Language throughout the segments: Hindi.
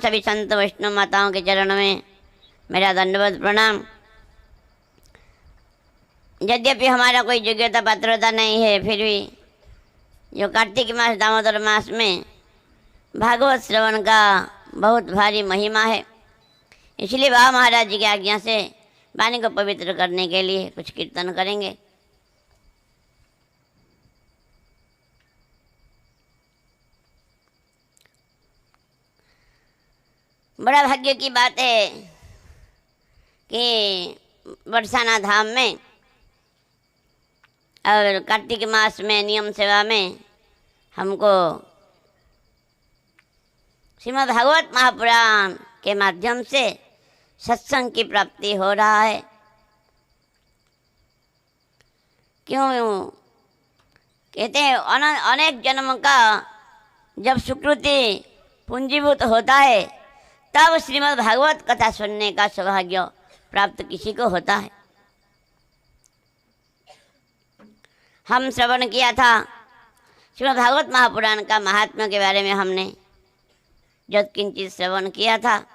सभी संत वैष्णव माताओं के चरणों में मेरा दंडवत प्रणाम। यद्यपि हमारा कोई योग्यता पात्रता नहीं है, फिर भी जो कार्तिक मास दामोदर मास में भागवत श्रवण का बहुत भारी महिमा है, इसलिए बाबा महाराज जी की आज्ञा से वाणी को पवित्र करने के लिए कुछ कीर्तन करेंगे। बड़ा भाग्य की बात है कि बरसाना धाम में और कार्तिक मास में नियम सेवा में हमको श्रीमद् भागवत महापुराण के माध्यम से सत्संग की प्राप्ति हो रहा है। क्यों कहते हैं, अनेक जन्म का जब सुकृति पूंजीभूत होता है तब श्रीमद् भागवत कथा सुनने का सौभाग्य प्राप्त किसी को होता है। हम श्रवण किया था श्रीमद् भागवत महापुराण का महात्म्य के बारे में, हमने जब किंचित श्रवण किया था।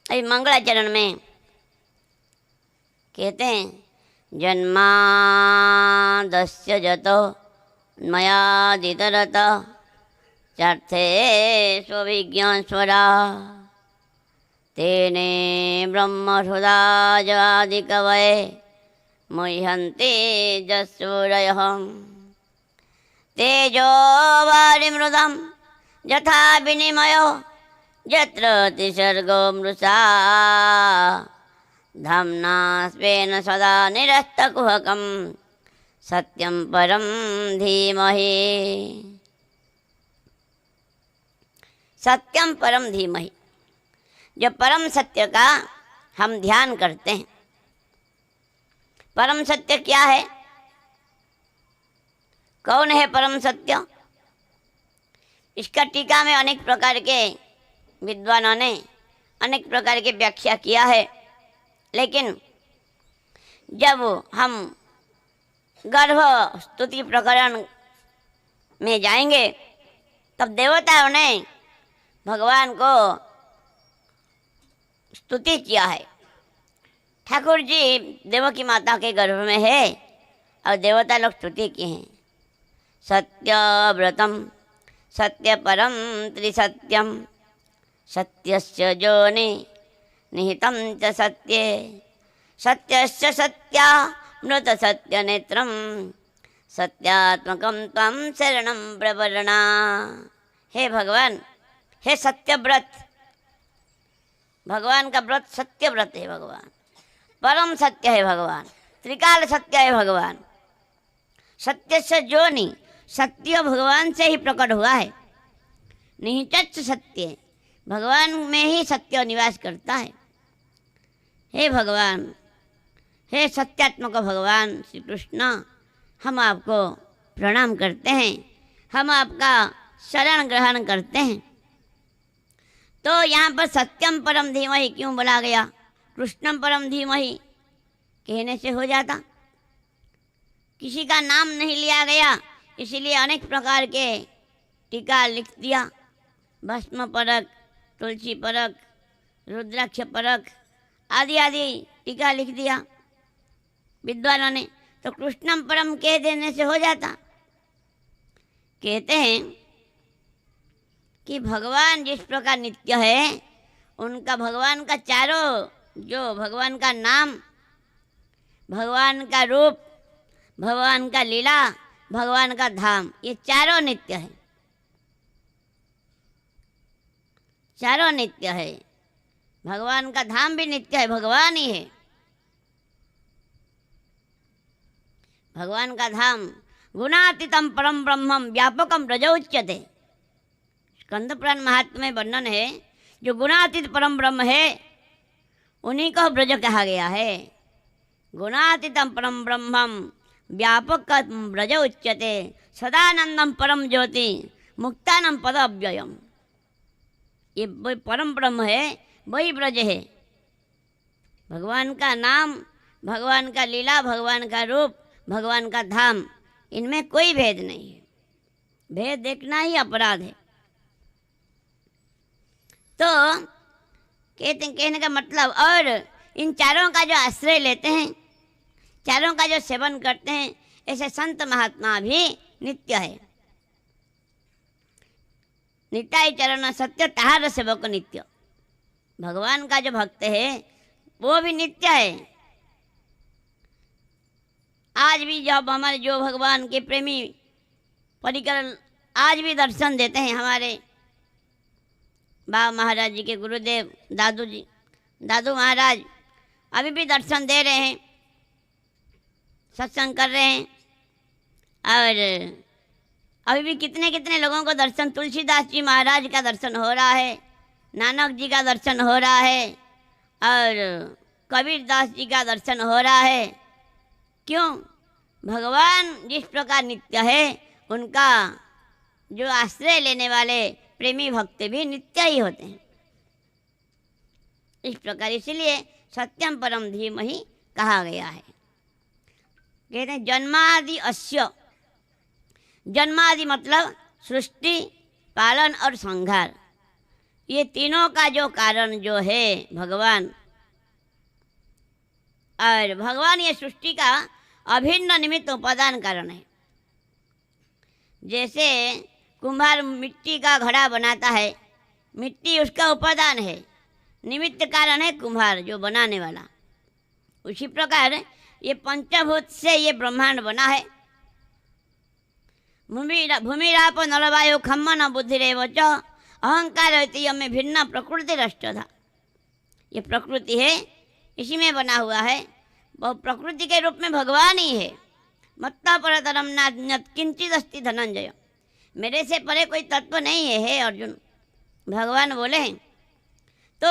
अभी मंगलाचरण में कहते हैं, जन्मादस्य जतो मयादितरत चार्थे स्वविज्ञानस्वरा तेने ब्रह्महृदायादिकवये मुह्यन्ते जसूरयः तेजो वारिमृदं यथा विनिमयो यत्र त्रिसर्गो मृषा धाम्ना स्वेन सदा निरस्तकुहकं सत्यं परं धीमहि। सत्यम परम धीमहि, जो परम सत्य का हम ध्यान करते हैं। परम सत्य क्या है? कौन है परम सत्य? इसका टीका में अनेक प्रकार के विद्वानों ने अनेक प्रकार की व्याख्या किया है, लेकिन जब हम गर्भ स्तुति प्रकरण में जाएंगे तब देवताओं ने भगवान को स्तुति किया है। ठाकुर जी देवकी माता के गर्भ में है और देवता लोग स्तुति किए हैं। सत्यव्रतम सत्य परम त्रिसत्यम सत्यस्य जोनि निहितं च सत्ये सत्यस्य सत्यामृत सत्य नेत्रम सत्यात्मकं त्वं शरणं प्रपन्ना। हे भगवान, हे सत्य व्रत, भगवान का व्रत सत्य व्रत है। भगवान परम सत्य है, भगवान त्रिकाल सत्य है। भगवान सत्य से जो नहीं, सत्य भगवान से ही प्रकट हुआ है। निहितच्च सत्य, भगवान में ही सत्य निवास करता है। हे भगवान, हे सत्यात्मक भगवान श्री कृष्ण, हम आपको प्रणाम करते हैं, हम आपका शरण ग्रहण करते हैं। तो यहाँ पर सत्यम परम धीमहि क्यों बोला गया? कृष्णम परम धीमहि कहने से हो जाता, किसी का नाम नहीं लिया गया, इसीलिए अनेक प्रकार के टीका लिख दिया। भस्म परक, तुलसी परक, रुद्राक्ष परक आदि आदि टीका लिख दिया विद्वानों ने, तो कृष्णम परम कह देने से हो जाता। कहते हैं कि भगवान जिस प्रकार नित्य है, उनका भगवान का चारों, जो भगवान का नाम, भगवान का रूप, भगवान का लीला, भगवान का धाम, ये चारों नित्य है। चारों नित्य है। भगवान का धाम भी नित्य है, भगवान ही है। भगवान का धाम गुणातीतम परम ब्रह्मम व्यापकम ब्रजो उच्यते। स्कंद पुराण महात्म्य में वर्णन है, जो गुणातीत परम ब्रह्म है उन्हीं को ब्रज कहा गया है। गुणातीतम परम ब्रह्मम व्यापक ब्रज उच्यते सदानंदम परम ज्योति मुक्तानम पद अव्ययम। ये परम ब्रह्म है, वही ब्रज है। भगवान का नाम, भगवान का लीला, भगवान का रूप, भगवान का धाम, इनमें कोई भेद नहीं है। भेद देखना ही अपराध है। तो कहने का मतलब, और इन चारों का जो आश्रय लेते हैं, चारों का जो सेवन करते हैं, ऐसे संत महात्मा भी नित्य है। नित्याय चरण सत्य ताहार सेवक नित्य। भगवान का जो भक्त है वो भी नित्य है। आज भी जब हमारे जो भगवान के प्रेमी परिकर आज भी दर्शन देते हैं, हमारे बाबा महाराज जी के गुरुदेव दादू महाराज अभी भी दर्शन दे रहे हैं, सत्संग कर रहे हैं। और अभी भी कितने कितने लोगों को दर्शन, तुलसीदास जी महाराज का दर्शन हो रहा है, नानक जी का दर्शन हो रहा है, और कबीर दास जी का दर्शन हो रहा है। क्यों? भगवान जिस प्रकार नित्य है, उनका जो आश्रय लेने वाले प्रेमी भक्त भी नित्य ही होते हैं। इस प्रकार इसलिए सत्यम परम धीमहि कहा गया है। कहते हैं जन्मादि अस्य, जन्मादि मतलब सृष्टि, पालन और संहार, ये तीनों का जो कारण जो है भगवान, और भगवान ये सृष्टि का अभिन्न निमित्त उपादान कारण है। जैसे कुम्हार मिट्टी का घड़ा बनाता है, मिट्टी उसका उपादान है, निमित्त कारण है कुम्हार जो बनाने वाला। उसी प्रकार ये पंचभूत से ये ब्रह्मांड बना है। भूमिराप नलवायु खम्म न बुद्धिरेव च अहंकार में भिन्न प्रकृति रष्ट था। ये प्रकृति है, इसी में बना हुआ है। वह प्रकृति के रूप में भगवान ही है। मत्ता परतरम नान्यत् किंचित् अस्ति धनंजय, मेरे से परे कोई तत्व नहीं है, हे अर्जुन, भगवान बोले हैं। तो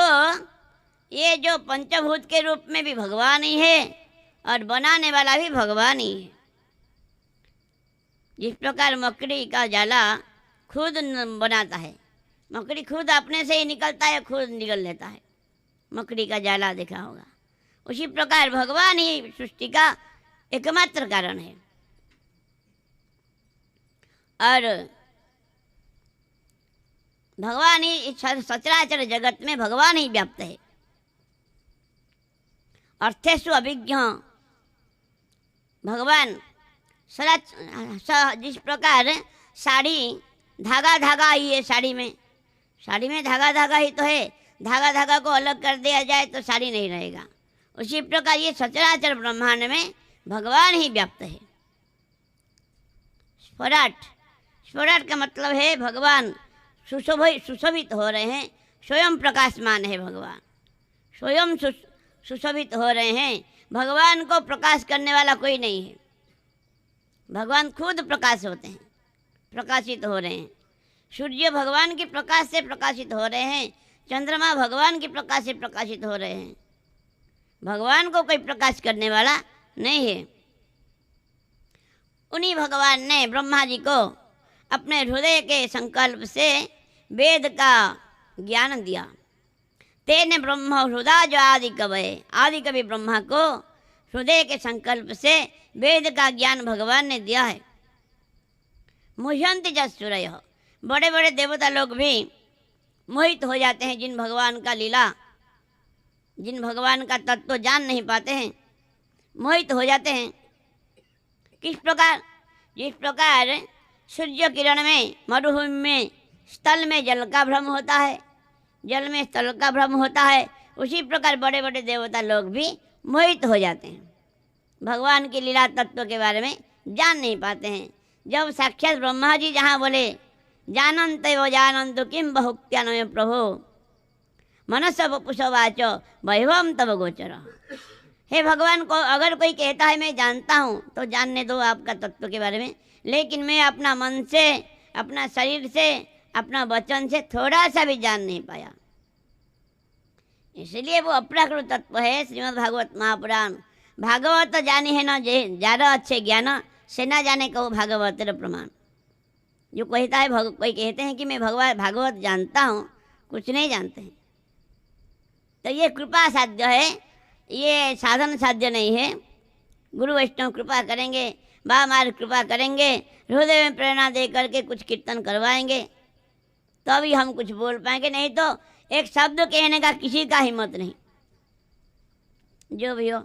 ये जो पंचभूत के रूप में भी भगवान ही है और बनाने वाला भी भगवान ही है। जिस प्रकार मकड़ी का जाला खुद बनाता है, मकड़ी खुद अपने से ही निकलता है, खुद निकल लेता है, मकड़ी का जाला देखा होगा। उसी प्रकार भगवान ही सृष्टि का एकमात्र कारण है। और भगवान ही सचराचर जगत में भगवान ही व्याप्त है। अर्थेषु अभिज्ञ भगवान जिस प्रकार साड़ी धागा धागा ही है, साड़ी में धागा धागा ही तो है, धागा धागा को अलग कर दिया जाए तो साड़ी नहीं रहेगा। उसी प्रकार ये सचराचर ब्रह्मांड में भगवान ही व्याप्त है। स्फुरट का मतलब है भगवान सुशोभित हो रहे हैं, स्वयं प्रकाशमान है भगवान, स्वयं सुशोभित हो रहे हैं। भगवान को प्रकाश करने वाला कोई नहीं है, भगवान खुद प्रकाश होते हैं, प्रकाशित हो रहे हैं। सूर्य भगवान के प्रकाश से प्रकाशित हो रहे हैं, चंद्रमा भगवान के प्रकाश से प्रकाशित हो रहे हैं। भगवान को कोई प्रकाश करने वाला नहीं है। उन्हीं भगवान ने ब्रह्मा जी को अपने हृदय के संकल्प से वेद का ज्ञान दिया। तेने ब्रह्म हृदय जो आदि कवि ब्रह्मा को हृदय के संकल्प से वेद का ज्ञान भगवान ने दिया है। मुह्यन्ति जसुरय, बड़े बड़े देवता लोग भी मोहित हो जाते हैं जिन भगवान का लीला, जिन भगवान का तत्व जान नहीं पाते हैं, मोहित हो जाते हैं। किस प्रकार? जिस प्रकार सूर्य किरण में मरुभूमि में स्थल में जल का भ्रम होता है, जल में स्थल का भ्रम होता है, उसी प्रकार बड़े बड़े देवता लोग भी मोहित हो जाते हैं, भगवान की लीला तत्व के बारे में जान नहीं पाते हैं। जब साक्षात ब्रह्मा जी जहाँ बोले जानन्त वो जानन्तु किम बहुक्त्यानय प्रभो मनस पुषवाच वैभवम तब गोचर। हे भगवान को अगर कोई कहता है मैं जानता हूँ तो जानने दो आपका तत्व के बारे में, लेकिन मैं अपना मन से, अपना शरीर से, अपना वचन से थोड़ा सा भी जान नहीं पाया। इसलिए वो अप्राकृत तत्व है। श्रीमद् भागवत महापुराण, भागवत जानी है न ज्यादा अच्छे ज्ञान से न जाने को भागवत प्रमाण। जो कहता है कोई कहते हैं कि मैं भागवत जानता हूँ, कुछ नहीं जानते हैं। तो ये कृपा साध्य है, ये साधन साध्य नहीं है। गुरु वैष्णव कृपा करेंगे, बाबा महाराज कृपा करेंगे, हृदय में प्रेरणा दे करके कुछ कीर्तन करवाएंगे तभी हम कुछ बोल पाएंगे, नहीं तो एक शब्द कहने का किसी का हिम्मत नहीं। जो भी हो,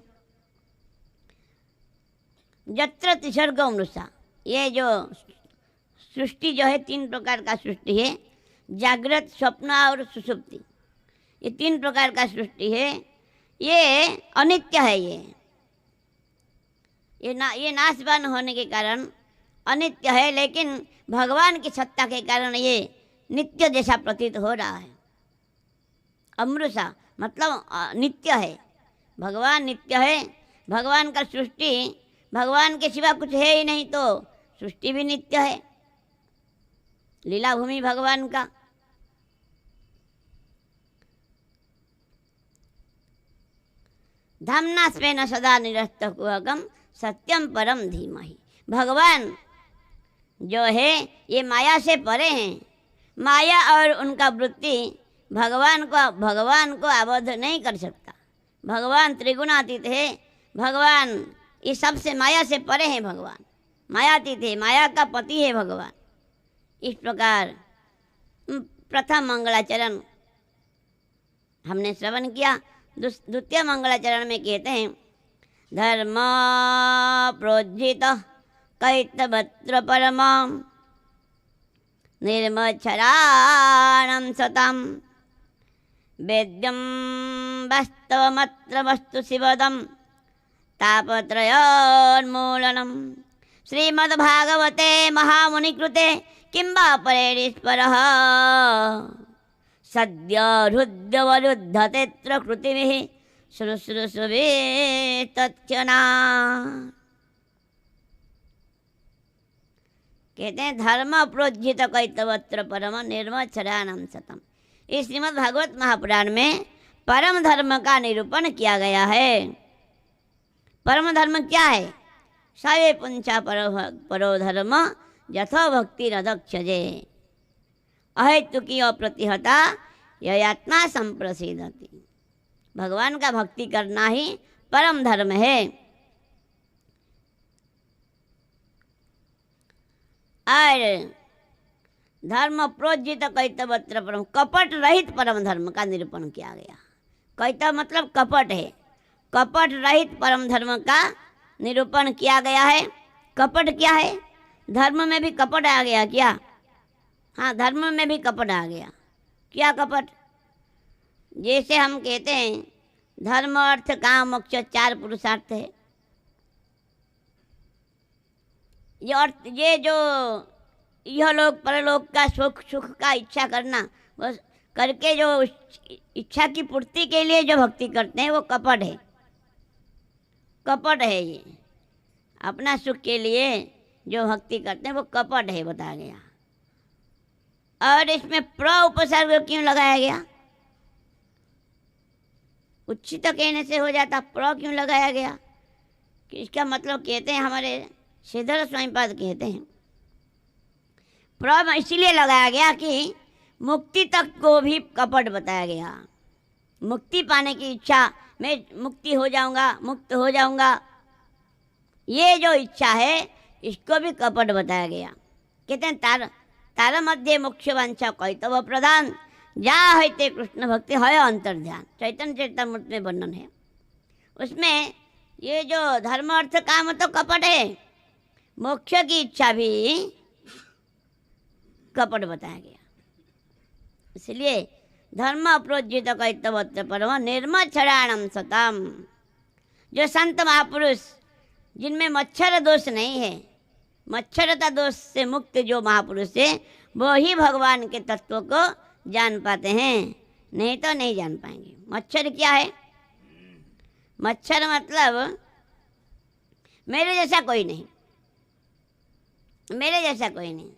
जत्र तिसर्गो मृषा, ये जो सृष्टि जो है 3 प्रकार का सृष्टि है, जागृत, स्वप्न और सुषुप्ति, ये 3 प्रकार का सृष्टि है। ये अनित्य है। ये नाशवान होने के कारण अनित्य है, लेकिन भगवान की सत्ता के कारण ये नित्य जैसा प्रतीत हो रहा है। अमृषा मतलब नित्य है, भगवान नित्य है। भगवान का सृष्टि, भगवान के सिवा कुछ है ही नहीं, तो सृष्टि भी नित्य है, लीला भूमि भगवान का। धाम्ना स्वेन सदा निरस्त कुहकम सत्यम परम धीमहि। भगवान जो है ये माया से परे हैं। माया और उनका वृत्ति भगवान को आबद्ध नहीं कर सकता। भगवान त्रिगुणातीत है। भगवान ये सबसे माया से परे हैं। भगवान मायातीत है, माया का पति है भगवान। इस प्रकार प्रथम मंगलाचरण हमने श्रवण किया। द्वितीय मंगलाचरण में कहते हैं, धर्म प्रोज्झित कैतवत्र परम निर्मच्छराणं सतम वेद्यं वास्तवमत्र वस्तु शिवदं तापत्रयोन्मूलनम्। श्रीमद्भागवते महामुनिकृते किं वा परेरीश्वरः सद्य हृद्यवरुद्धतेऽत्र कृतिभिः शुश्रूषवे तत्क्षणात्। कहते हैं धर्म प्रोज्झित कैतवत्र परम निर्मच्छराणं सतम। इस श्रीमद् भागवत महापुराण में परम धर्म का निरूपण किया गया है। परम धर्म क्या है? सवे पुंसा परो धर्म यथो भक्ति रदक्षजे अहेतुकी अप्रतिहता यत्मा संप्रसिद्धति। भगवान का भक्ति करना ही परम धर्म है। और धर्म प्रोज्झित कैतवत्र परम, कपट रहित परम धर्म का निरूपण किया गया। कैतव मतलब कपट है। कपट रहित परम धर्म का निरूपण किया गया है। कपट क्या है? धर्म में भी कपट आ गया क्या? हाँ, धर्म में भी कपट आ गया। क्या कपट? जैसे हम कहते हैं धर्म अर्थ काम मोक्ष 4 पुरुषार्थ है। ये जो यह लोग परलोक का सुख का इच्छा करना, बस करके जो इच्छा की पूर्ति के लिए जो भक्ति करते हैं वो कपट है। कपट है ये। अपना सुख के लिए जो भक्ति करते हैं वो कपट है, बताया गया। और इसमें प्र उपसर्ग क्यों लगाया गया? उच्चित कहने से हो जाता, प्र क्यों लगाया गया? कि इसका मतलब कहते हैं हमारे श्रीधर स्वामीपाद कहते हैं प्र इसीलिए लगाया गया कि मुक्ति तक को भी कपट बताया गया। मुक्ति पाने की इच्छा, मैं मुक्ति हो जाऊंगा, मुक्त हो जाऊंगा, ये जो इच्छा है इसको भी कपट बताया गया। कहते हैं तार मध्य मुख्य वांछा कैतव प्रधान जा है कृष्ण भक्ति है अंतर ध्यान। चैतन्य चरितमृत में वर्णन है। उसमें ये जो धर्म अर्थ काम तो कपट है, मोक्ष की इच्छा भी कपट बताया गया। इसलिए धर्म प्रोज्झित कैतवत्र परम निर्मच्छराणं सतम। जो संत महापुरुष जिनमें मच्छर दोष नहीं है, मच्छरता दोष से मुक्त जो महापुरुष है, वो ही भगवान के तत्व को जान पाते हैं, नहीं तो नहीं जान पाएंगे। मच्छर क्या है? मच्छर मतलब मेरे जैसा कोई नहीं, मेरे जैसा कोई नहीं।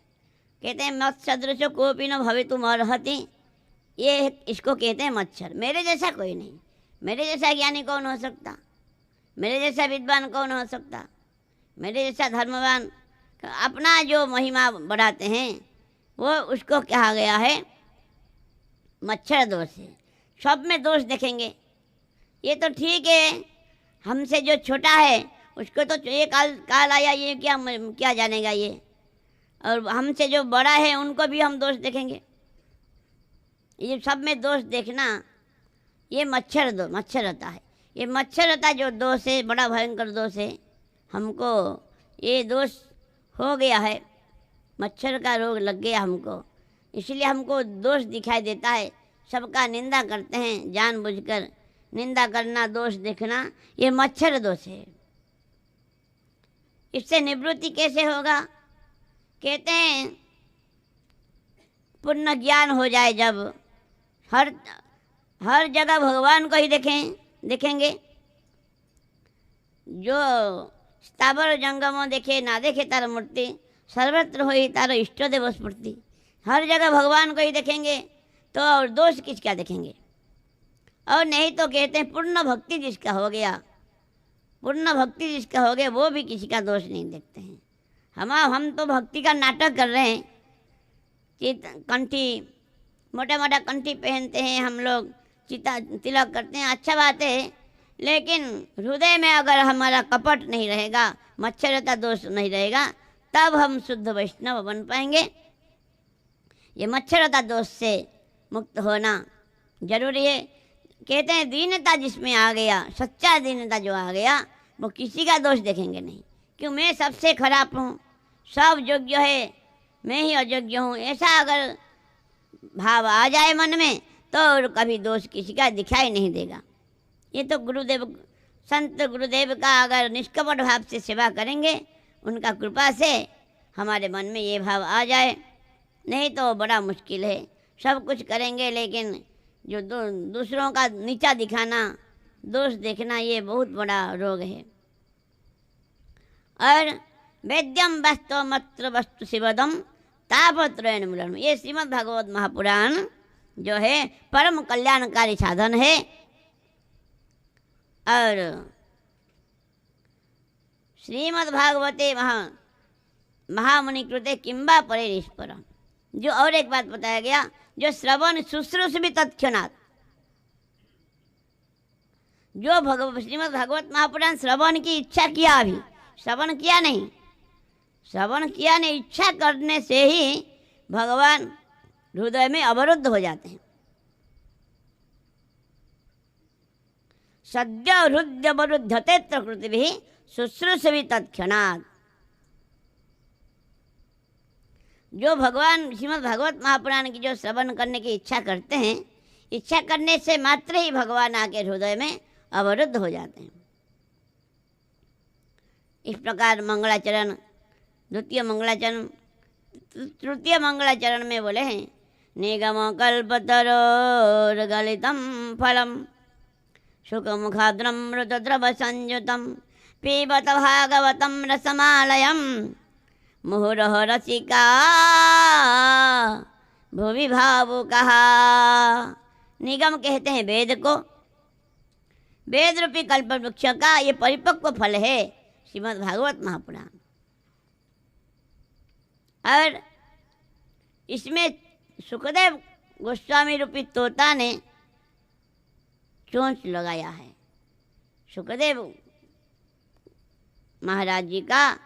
कहते हैं मत सदृशो कोपि न भवितुम अर्हति, ये इसको कहते हैं मच्छर। मेरे जैसा कोई नहीं। मेरे जैसा ज्ञानी कौन हो सकता? मेरे जैसा विद्वान कौन हो सकता? मेरे जैसा धर्मवान? अपना जो महिमा बढ़ाते हैं वो उसको कहा गया है मच्छर दोष है। सब में दोष देखेंगे। ये तो ठीक है, हमसे जो छोटा है उसको तो ये काल आया, ये क्या जानेगा ये। और हमसे जो बड़ा है उनको भी हम दोष देखेंगे। ये सब में दोष देखना, ये मच्छरता है। ये मच्छरता जो दोष है, बड़ा भयंकर दोष है। हमको ये दोष हो गया है, मच्छर का रोग लग गया हमको, इसलिए हमको दोष दिखाई देता है। सबका निंदा करते हैं, जानबूझकर निंदा करना, दोष देखना, ये मच्छर दोष है। इससे निवृत्ति कैसे होगा? कहते हैं पूर्ण ज्ञान हो जाए, जब हर जगह भगवान को ही देखेंगे। जो स्थावर जंगमों देखे ना देखे तार मूर्ति, सर्वत्र होई तार इष्ट देव स्फूर्ति। हर जगह भगवान को ही देखेंगे तो और दोष किसका देखेंगे? और नहीं तो कहते हैं पूर्ण भक्ति जिसका हो गया, पूर्ण भक्ति जिसका हो गया, वो भी किसी का दोष नहीं देखते हैं। हम तो भक्ति का नाटक कर रहे हैं। कंठी, मोटा मोटा कंठी पहनते हैं हम लोग, चिता तिलक करते हैं, अच्छा बात है। लेकिन हृदय में अगर हमारा कपट नहीं रहेगा, मच्छरता दोष नहीं रहेगा, तब हम शुद्ध वैष्णव बन पाएंगे। ये मच्छरता दोष से मुक्त होना जरूरी है। कहते हैं दीनता जिसमें आ गया, सच्चा दीनता जो आ गया, वो किसी का दोष देखेंगे नहीं। क्यों? मैं सबसे खराब हूँ, सब योग्य है, मैं ही अयोग्य हूँ, ऐसा अगर भाव आ जाए मन में तो कभी दोष किसी का दिखाई नहीं देगा। ये तो गुरुदेव, संत गुरुदेव का अगर निष्कपट भाव से सेवा करेंगे, उनका कृपा से हमारे मन में ये भाव आ जाए, नहीं तो बड़ा मुश्किल है। सब कुछ करेंगे लेकिन जो दूसरों का नीचा दिखाना, दोष देखना, ये बहुत बड़ा रोग है। और वेद्यम वस्तु मत्र वस्तु शिवदम तापत्रयण मूलम, ये श्रीमद् भागवत महापुराण जो है परम कल्याणकारी साधन है। और श्रीमद् भागवते महामुनि कृते किंबा परे निष्परम, जो और एक बात बताया गया, जो श्रवण शुश्रूष भी तत्क्षणात्, जो श्रीमद् भागवत महापुराण श्रवण की इच्छा किया, अभी श्रवण किया नहीं, इच्छा करने से ही भगवान हृदय में अवरुद्ध हो जाते हैं। सद्य हृदय अवरुद्धते प्रकृति भी शुश्रूषवि तत्क्षणात्, जो भगवान श्रीमद् भागवत महापुराण की जो श्रवण करने की इच्छा करते हैं, इच्छा करने से मात्र ही भगवान आके हृदय में अवरुद्ध हो जाते हैं। इस प्रकार मंगलाचरण, द्वितीय मंगलाचरण, तृतीय मंगलाचरण में बोले हैं, निगम कल्पतरोर्गलितं फलम शुकमुखाद्रमृतद्रव संयुतं पीबत भागवतं रसमालयं मुहुरः रसिका भुवि भावुकः। निगम कहते हैं वेद को, वेद रूपी कल्प वृक्ष का ये परिपक्व फल है श्रीमद् भागवत महापुराण। और इसमें सुखदेव गोस्वामी रूपी तोता ने चोंच लगाया है। सुखदेव महाराज जी का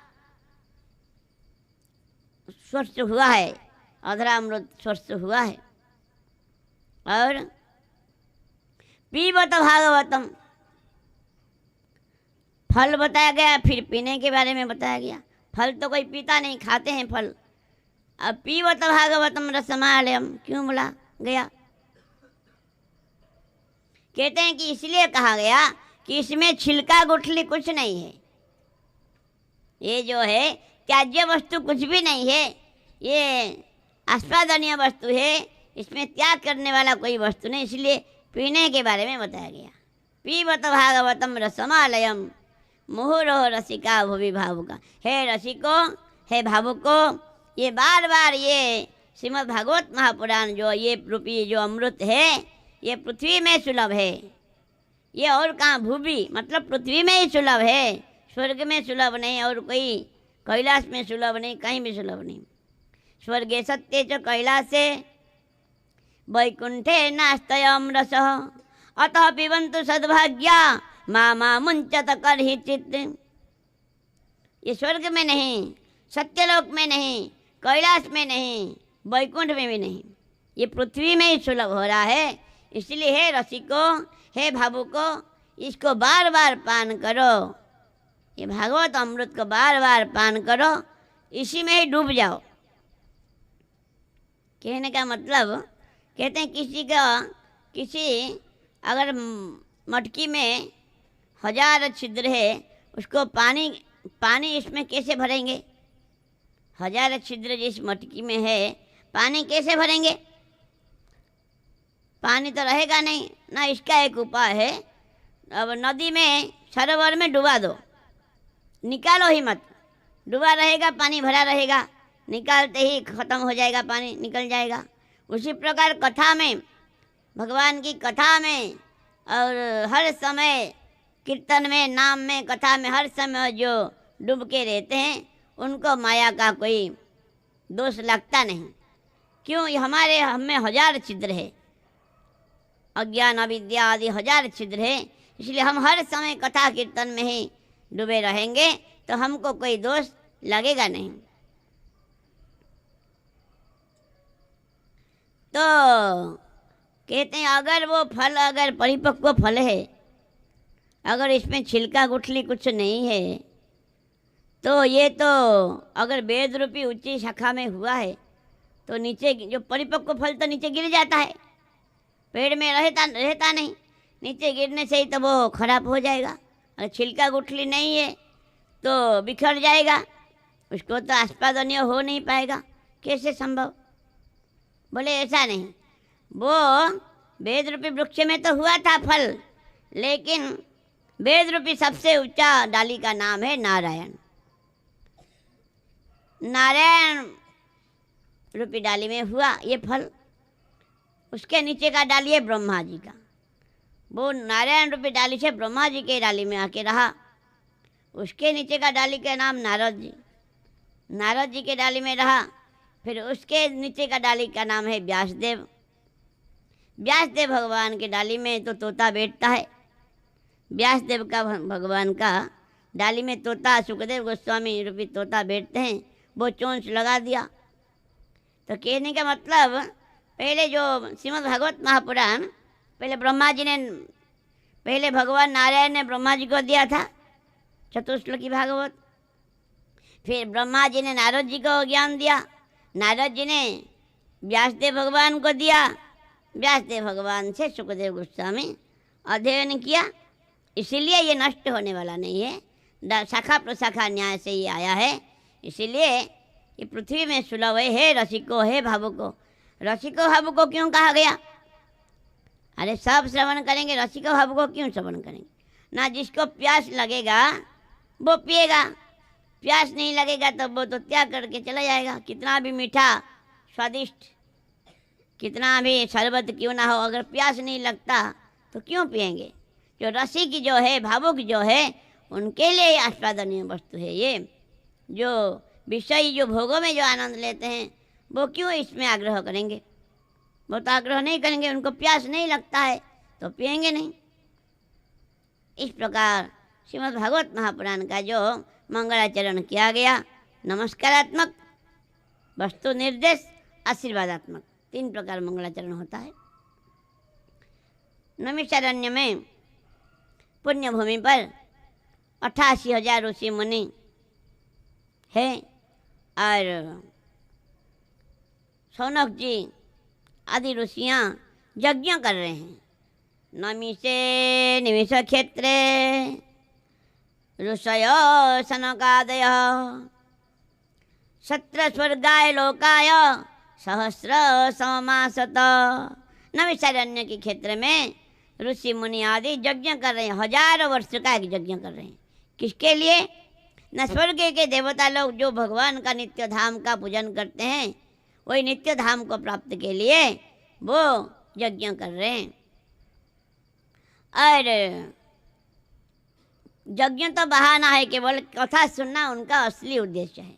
स्वस्थ हुआ है, अधरामृत स्वस्थ हुआ है। और पीबत भागवतम, फल बताया गया, फिर पीने के बारे में बताया गया। फल तो कोई पीता नहीं, खाते हैं फल। अब पीबत भागवतम रसमालयम क्यों बोला गया? कहते हैं कि इसलिए कहा गया कि इसमें छिलका गुठली कुछ नहीं है, ये जो है त्याज्य वस्तु कुछ भी नहीं है, ये आस्वादनीय वस्तु है, इसमें त्याग करने वाला कोई वस्तु नहीं, इसलिए पीने के बारे में बताया गया। पीबत भागवतम रसमालयम मुहुरो रसिका भुवि भावुका। हे रसिको, हे भावुको, ये बार बार ये श्रीमद् भागवत महापुराण जो ये रूपी जो अमृत है, ये पृथ्वी में सुलभ है। ये और कहाँ? भूमि मतलब पृथ्वी में ही सुलभ है, स्वर्ग में सुलभ नहीं, और कोई कैलाश में सुलभ नहीं, कहीं भी सुलभ नहीं। स्वर्गे सत्ये च कैलासे वैकुंठे नास्तयम रसः अतः पिबन्तु सद्भाग्या मामा मुंचत करहि चित्त। ये स्वर्ग में नहीं, सत्यलोक में नहीं, कैलाश में नहीं, वैकुंठ में भी नहीं, ये पृथ्वी में ही सुलभ हो रहा है। इसलिए हे रसिको, हे भावुको, इसको बार बार पान करो। ये भागवत अमृत को बार बार पान करो, इसी में ही डूब जाओ। कहने का मतलब, कहते हैं किसी अगर मटकी में 1000 छिद्र है, उसको पानी इसमें कैसे भरेंगे? 1000 छिद्र जिस मटकी में है, पानी कैसे भरेंगे? पानी तो रहेगा नहीं ना। इसका एक उपाय है, अब नदी में, सरोवर में डुबा दो, निकालो ही मत। डूबा रहेगा, पानी भरा रहेगा, निकालते ही खत्म हो जाएगा, पानी निकल जाएगा। उसी प्रकार कथा में, भगवान की कथा में और हर समय कीर्तन में, नाम में, कथा में हर समय जो डूब के रहते हैं, उनको माया का कोई दोष लगता नहीं। क्यों? हमें 1000 छिद्र है, अज्ञान अविद्या आदि 1000 छिद्र है। इसलिए हम हर समय कथा कीर्तन में ही डूबे रहेंगे तो हमको कोई दोष लगेगा नहीं। तो कहते हैं अगर वो फल, अगर परिपक्व फल है, अगर इसमें छिलका गुठली कुछ नहीं है, तो ये तो अगर वेद रूपी ऊंची शाखा में हुआ है तो नीचे जो परिपक्व फल तो नीचे गिर जाता है, पेड़ में रहता नहीं। नीचे गिरने से ही तो वो खराब हो जाएगा। अगर छिलका गुठली नहीं है तो बिखर जाएगा, उसको तो आस्वादनीय हो नहीं पाएगा। कैसे संभव? बोले ऐसा नहीं, वो वेद रूपी वृक्ष में तो हुआ था फल, लेकिन वेद रूपी सबसे ऊंचा डाली का नाम है नारायण। नारायण रूपी डाली में हुआ ये फल। उसके नीचे का डाली है ब्रह्मा जी का। वो नारायण रूपी डाली से ब्रह्मा जी के डाली में आके रहा। उसके नीचे का डाली का नाम नारद जी, नारद जी के डाली में रहा। फिर उसके नीचे का डाली का नाम है व्यासदेव। व्यासदेव भगवान के डाली में तो तोता बैठता है। व्यासदेव का भगवान का डाली में तोता, सुखदेव गोस्वामी रूपी तोता बैठते हैं। वो चोंच लगा दिया। तो कहने का मतलब, पहले जो श्रीमद् भागवत महापुराण, पहले भगवान नारायण ने ब्रह्मा जी को दिया था चतुश्लोकी भागवत। फिर ब्रह्मा जी ने नारद जी को ज्ञान दिया, नारद जी ने व्यासदेव भगवान को दिया, व्यासदेव भगवान से सुखदेव गोस्वामी अध्ययन किया। इसीलिए ये नष्ट होने वाला नहीं है, शाखा प्रशाखा न्याय से ये आया है। इसीलिए ये पृथ्वी में सुलभ है रसिको, है भावुको। रसिको भावुको क्यों कहा गया? अरे सब श्रवण करेंगे, रसिको भावुको क्यों श्रवण करेंगे? ना जिसको प्यास लगेगा वो पिएगा, प्यास नहीं लगेगा तो वो तो त्याग करके चला जाएगा। कितना भी मीठा स्वादिष्ट, कितना भी शरबत क्यों ना हो, अगर प्यास नहीं लगता तो क्यों पिएंगे? जो रसिक जो है, भावुक जो है, उनके लिए आस्वादनीय वस्तु है ये। जो विषय, जो भोगों में जो आनंद लेते हैं, वो क्यों इसमें आग्रह करेंगे? वो तो आग्रह नहीं करेंगे, उनको प्यास नहीं लगता है तो पिएंगे नहीं। इस प्रकार श्रीमद् भागवत महापुराण का जो मंगलाचरण किया गया, नमस्कारात्मक, वस्तु निर्देश, आशीर्वादात्मक, 3 प्रकार मंगलाचरण होता है। नैमिषारण्य में पुण्य भूमि पर 88,000 ऋषि मुनि है और शौनक जी आदि ऋषियाँ यज्ञ कर रहे हैं। नमिषे निमिष क्षेत्रे ऋषयो सनकादय सत्र स्वर्गाय लोकाय सहस्र समासत। नैमिषारण्य के क्षेत्र में ऋषि मुनि आदि यज्ञ कर रहे हैं, 1000 वर्ष का एक यज्ञ कर रहे हैं। किसके लिए? न स्वर्ग के देवता लोग जो भगवान का नित्य धाम का पूजन करते हैं, वही नित्य धाम को प्राप्त के लिए वो यज्ञ कर रहे हैं। और यज्ञ तो बहाना है, केवल कथा सुनना उनका असली उद्देश्य है।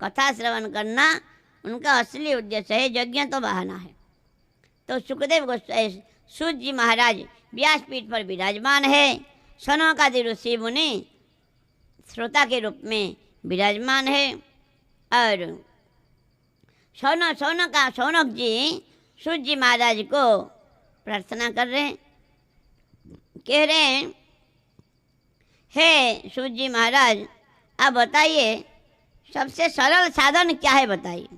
कथा श्रवण करना उनका असली उद्देश्य है, यज्ञ तो बहाना है। तो सुखदेव गोस्वामी सूत जी महाराज व्यासपीठ पर विराजमान है, सनक आदि ऋषि मुनि श्रोता के रूप में विराजमान है। और शौनक जी सूत जी महाराज को प्रार्थना कर रहे हैं, कह रहे हैं, हे सूत जी महाराज आप बताइए सबसे सरल साधन क्या है, बताइए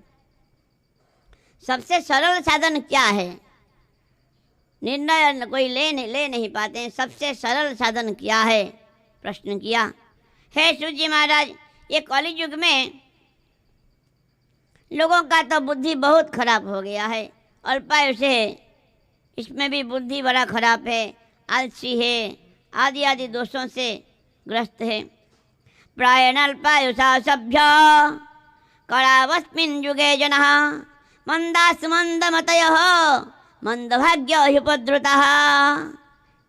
सबसे सरल साधन क्या है। निर्णय कोई ले नहीं पाते हैं, सबसे सरल साधन क्या है, प्रश्न किया। हे सूत जी महाराज ये कलयुग में लोगों का तो बुद्धि बहुत खराब हो गया है, अल्पायु से इसमें भी बुद्धि बड़ा खराब है, आलसी है, आदि आदि दोषों से ग्रस्त है। प्रायेण अल्पायुषा सभ्य कलावस्मिन् युगे जनः मंदास मंदमतयः मंदभाग्य उपद्रुतः।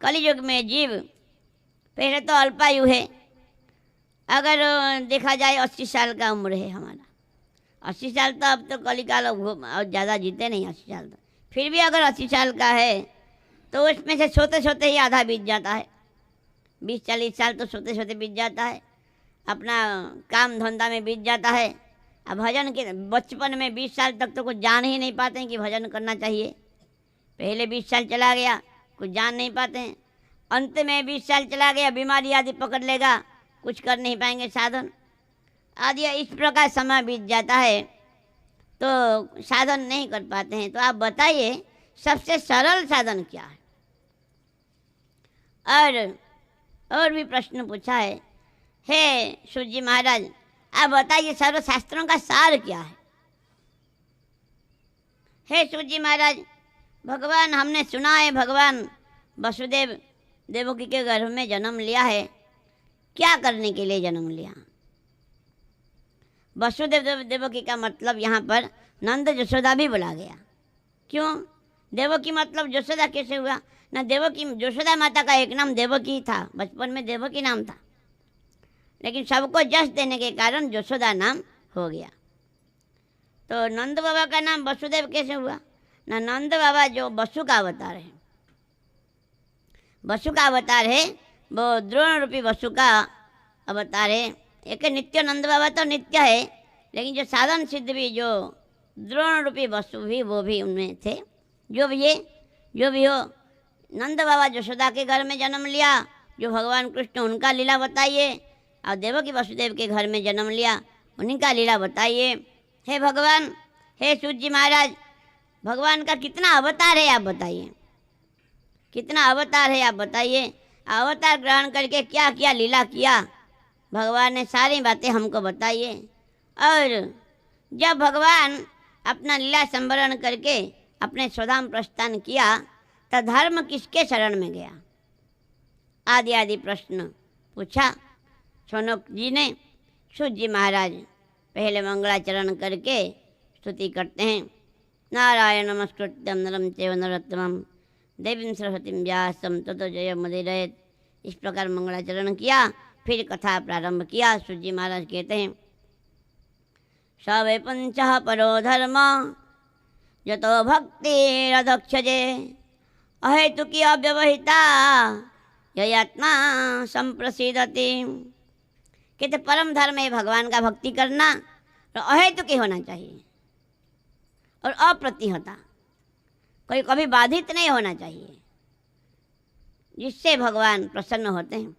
कलियुग में जीव पहले तो अल्पायु है, अगर देखा जाए 80 साल का उम्र है हमारा, 80 साल तो अब तो कलिकाल और ज़्यादा जीते नहीं 80 साल तो, फिर भी अगर 80 साल का है तो उसमें से सोते सोते ही आधा बीत जाता है, 20-40 साल तो सोते सोते बीत जाता है, अपना काम धंधा में बीत जाता है। अब भजन के बचपन में 20 साल तक तो कुछ जान ही नहीं पाते हैं कि भजन करना चाहिए, पहले 20 साल चला गया कुछ जान नहीं पाते हैं, अंत में 20 साल चला गया बीमारी आदि पकड़ लेगा, कुछ कर नहीं पाएंगे साधन आदि, इस प्रकार समय बीत जाता है तो साधन नहीं कर पाते हैं। तो आप बताइए सबसे सरल साधन क्या है। और भी प्रश्न पूछा है, हे सूत जी महाराज आप बताइए सर्वशास्त्रों का सार क्या है। हे सूत जी महाराज भगवान हमने सुना है भगवान वसुदेव देवकी के गर्भ में जन्म लिया है, क्या करने के लिए जन्म लिया। वसुदेव देवकी का मतलब यहाँ पर नंद यशोदा भी बोला गया, क्यों देवकी मतलब यशोदा कैसे हुआ ना, देवकी यशोदा माता का एक नाम देवकी था, बचपन में देवकी नाम था, लेकिन सबको जश देने के कारण यशोदा नाम हो गया। तो नंद बाबा का नाम वसुदेव कैसे हुआ ना, नंद बाबा जो वसु का अवतार है, वसु का अवतार है, वो द्रोण रूपी वसु का अवतार है। एक नित्यानंद बाबा तो नित्य है, लेकिन जो साधन सिद्ध भी जो द्रोण रूपी वसु भी वो भी उनमें थे। जो भी हो नंद बाबा यशोदा के घर में जन्म लिया, जो भगवान कृष्ण उनका लीला बताइए, और देवकी वसुदेव के घर में जन्म लिया उन्हीं का लीला बताइए। हे भगवान, हे सूत जी महाराज भगवान का कितना अवतार है आप बताइए, कितना अवतार है आप बताइए, अवतार ग्रहण करके क्या क्या लीला किया भगवान ने, सारी बातें हमको बताइए। और जब भगवान अपना लीला संवरण करके अपने स्वधाम प्रस्थान किया तो धर्म किसके शरण में गया, आदि आदि प्रश्न पूछा शौनक जी ने। सूत जी महाराज पहले मंगलाचरण करके स्तुति करते हैं, नारायण नमस्कृत्यं नरं चैव नरोत्तमं देवीं सरस्वतीं व्यासं ततो जयमुदीरयेत्। इस प्रकार मंगलाचरण किया, फिर कथा प्रारंभ किया। सूत जी महाराज कहते हैं, स वै पंचः परो धर्म यतो भक्तिरधक्षजे अहेतुकी अव्यवहिता ययात्मा संप्रसिद्धति। कहते परम धर्म है भगवान का भक्ति करना, और अहेतुकी होना चाहिए और अप्रतिहता, कोई कभी बाधित नहीं होना चाहिए, जिससे भगवान प्रसन्न होते हैं।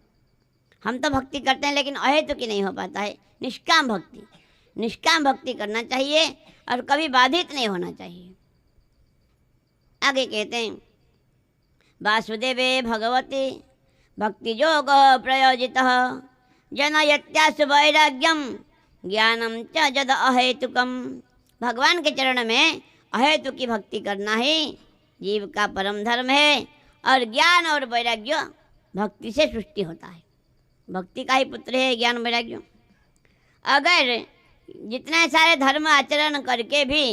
हम तो भक्ति करते हैं लेकिन अहेतुकी नहीं हो पाता है, निष्काम भक्ति करना चाहिए और कभी बाधित नहीं होना चाहिए। आगे कहते हैं, वासुदेवे भगवती भक्ति योग प्रयोजितः जनयत्यासु वैराग्यम ज्ञानम च जद अहेतुकम। भगवान के चरण में अहेतुक की भक्ति करना ही जीव का परम धर्म है, और ज्ञान और वैराग्य भक्ति से सृष्टि होता है, भक्ति का ही पुत्र है ज्ञान वैराग्य। अगर जितने सारे धर्म आचरण करके भी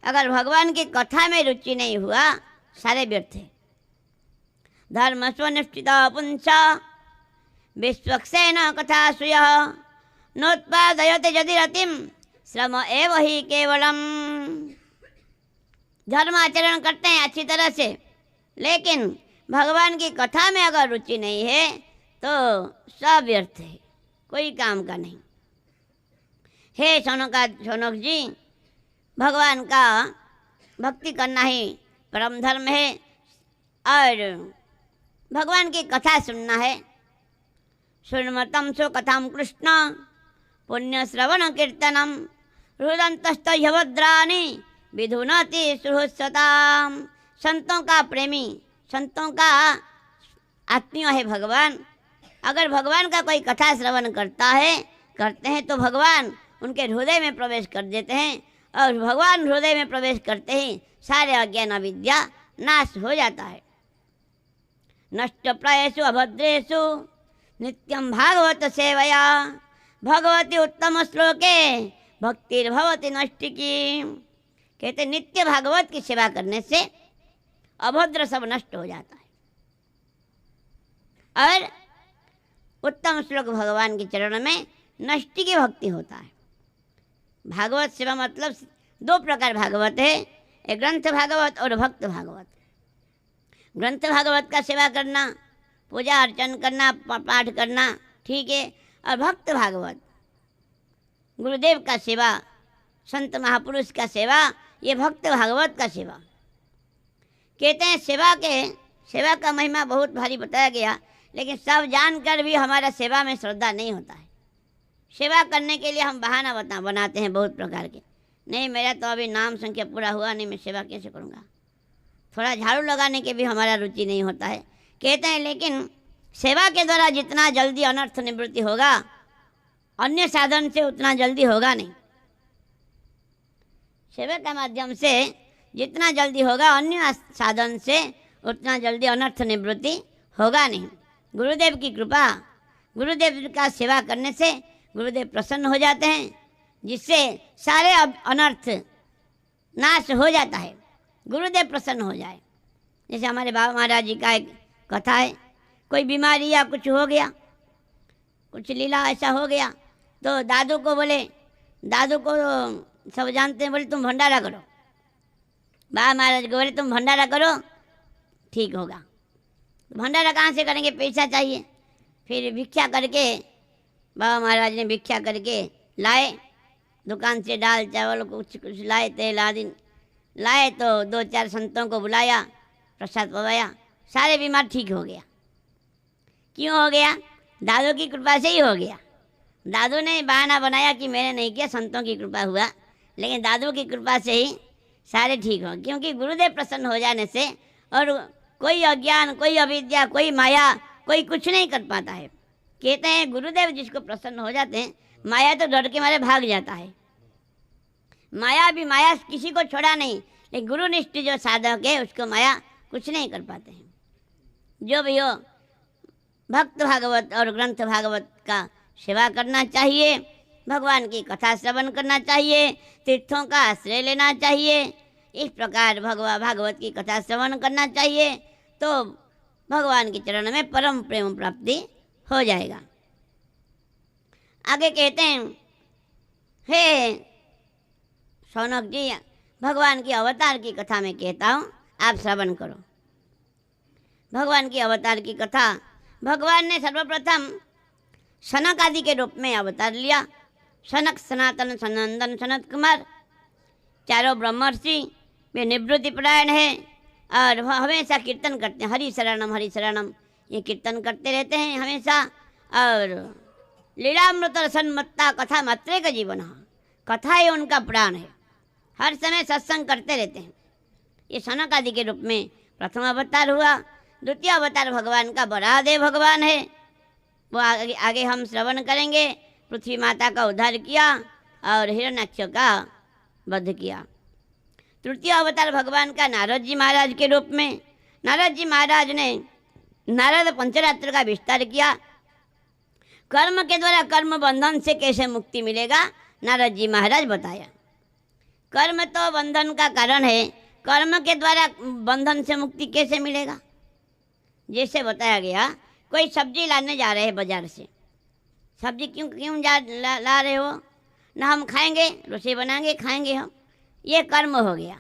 अगर भगवान की कथा में रुचि नहीं हुआ, सारे व्यर्थ है। धर्म स्वनिष्ठित पुंस विश्वक्सेन कथा सुय नोत्पादयते यदि रतिम श्रम एव ही केवलम। धर्म आचरण करते हैं अच्छी तरह से, लेकिन भगवान की कथा में अगर रुचि नहीं है तो सब व्यर्थ है, कोई काम का नहीं। हे शौनक जी, भगवान का भक्ति करना ही परम धर्म है और भगवान की कथा सुनना है। शृण्वतं सो कथां कृष्ण पुण्य श्रवण कीर्तनम हृदंतस्थ यभद्राणि विधुनति सुहृत्सताम। संतों का प्रेमी, संतों का आत्मीय है भगवान। अगर भगवान का कोई कथा श्रवण करते हैं तो भगवान उनके हृदय में प्रवेश कर देते हैं और भगवान हृदय में प्रवेश करते ही सारे अज्ञान अविद्या नाश हो जाता है। नष्ट प्रायेषु अभद्रेषु नित्यं भागवत सेवया भगवती उत्तम श्लोके भक्तिर्भवति नष्टिकी। कहते नित्य भागवत की सेवा करने से अभद्र सब नष्ट हो जाता है और उत्तम श्लोक भगवान के चरण में नष्टि की भक्ति होता है। भागवत सेवा मतलब दो प्रकार भागवत है, एक ग्रंथ भागवत और भक्त भागवत। ग्रंथ भागवत का सेवा करना, पूजा अर्चन करना, पाठ करना ठीक है, और भक्त भागवत गुरुदेव का सेवा, संत महापुरुष का सेवा, ये भक्त भागवत का सेवा। कहते हैं सेवा का महिमा बहुत भारी बताया गया, लेकिन सब जानकर भी हमारा सेवा में श्रद्धा नहीं होता है। सेवा करने के लिए हम बहाना बनाते हैं बहुत प्रकार के, नहीं मेरा तो अभी नाम संख्या पूरा हुआ नहीं, मैं सेवा कैसे करूँगा। थोड़ा झाड़ू लगाने के भी हमारा रुचि नहीं होता है। कहते हैं लेकिन सेवा के द्वारा जितना जल्दी अनर्थ निवृत्ति होगा अन्य साधन से उतना जल्दी होगा नहीं। सेवा के माध्यम से जितना जल्दी होगा अन्य साधन से उतना जल्दी अनर्थ निवृत्ति होगा नहीं। गुरुदेव की कृपा, गुरुदेव का सेवा करने से गुरुदेव प्रसन्न हो जाते हैं, जिससे सारे अनर्थ नाश हो जाता है। गुरुदेव प्रसन्न हो जाए। जैसे हमारे बाबा महाराज जी का एक कथा है, कोई बीमारी या कुछ हो गया, कुछ लीला ऐसा हो गया, तो दादू को सब जानते हैं, बोले तुम भंडारा करो। बाबा महाराज को बोले तुम भंडारा करो ठीक होगा। भंडारा कहाँ से करेंगे, पैसा चाहिए। फिर भिक्षा करके बाबा महाराज ने भिक्षा करके लाए, दुकान से दाल चावल कुछ लाए, तेल आदि लाए, तो 2-4 संतों को बुलाया, प्रसाद पवाया, सारे बीमार ठीक हो गया। क्यों हो गया? दादू की कृपा से ही हो गया। दादू ने बहाना बनाया कि मैंने नहीं किया, संतों की कृपा हुआ, लेकिन दादू की कृपा से ही सारे ठीक हो। क्योंकि गुरुदेव प्रसन्न हो जाने से और कोई अज्ञान, कोई अविद्या, कोई माया, कोई कुछ नहीं कर पाता है। कहते हैं गुरुदेव जिसको प्रसन्न हो जाते हैं, माया तो डर के मारे भाग जाता है। माया किसी को छोड़ा नहीं, लेकिन गुरुनिष्ठ जो साधक है उसको माया कुछ नहीं कर पाते हैं। जो भी हो, भक्त भागवत और ग्रंथ भागवत का सेवा करना चाहिए, भगवान की कथा श्रवण करना चाहिए, तीर्थों का आश्रय लेना चाहिए। इस प्रकार भागवत की कथा श्रवण करना चाहिए तो भगवान के चरण में परम प्रेम प्राप्ति हो जाएगा। आगे कहते हैं, हे शौनक जी, भगवान की अवतार की कथा में कहता हूँ, आप श्रवण करो। भगवान की अवतार की कथा, भगवान ने सर्वप्रथम सनक आदि के रूप में अवतार लिया। सनक, सनातन, सनंदन, सनत कुमार, चारों ब्रह्मर्षि, वे निवृत्ति परायण है और हमेशा कीर्तन करते हैं, हरि शरणम हरि शरणम, ये कीर्तन करते रहते हैं हमेशा। और लीलामृत रसन्मत्ता कथा मात्रे का जीवन, कथा ही उनका प्राण है, हर समय सत्संग करते रहते हैं। ये सनक आदि के रूप में प्रथम अवतार हुआ। द्वितीय अवतार भगवान का बराहदेव भगवान है, वो आगे हम श्रवण करेंगे। पृथ्वी माता का उद्धार किया और हिरण्याक्ष का वध किया। तृतीय अवतार भगवान का नारद जी महाराज के रूप में, नारद जी महाराज ने नारद पंचरात्र का विस्तार किया। कर्म के द्वारा कर्म बंधन से कैसे मुक्ति मिलेगा, नारद जी महाराज बताया। कर्म तो बंधन का कारण है, कर्म के द्वारा बंधन से मुक्ति कैसे मिलेगा। जैसे बताया गया, कोई सब्जी लाने जा रहे हैं बाजार से, सब्जी क्यों ला रहे हो, ना हम खाएंगे, रसोई बनाएंगे खाएंगे हम, ये कर्म हो गया।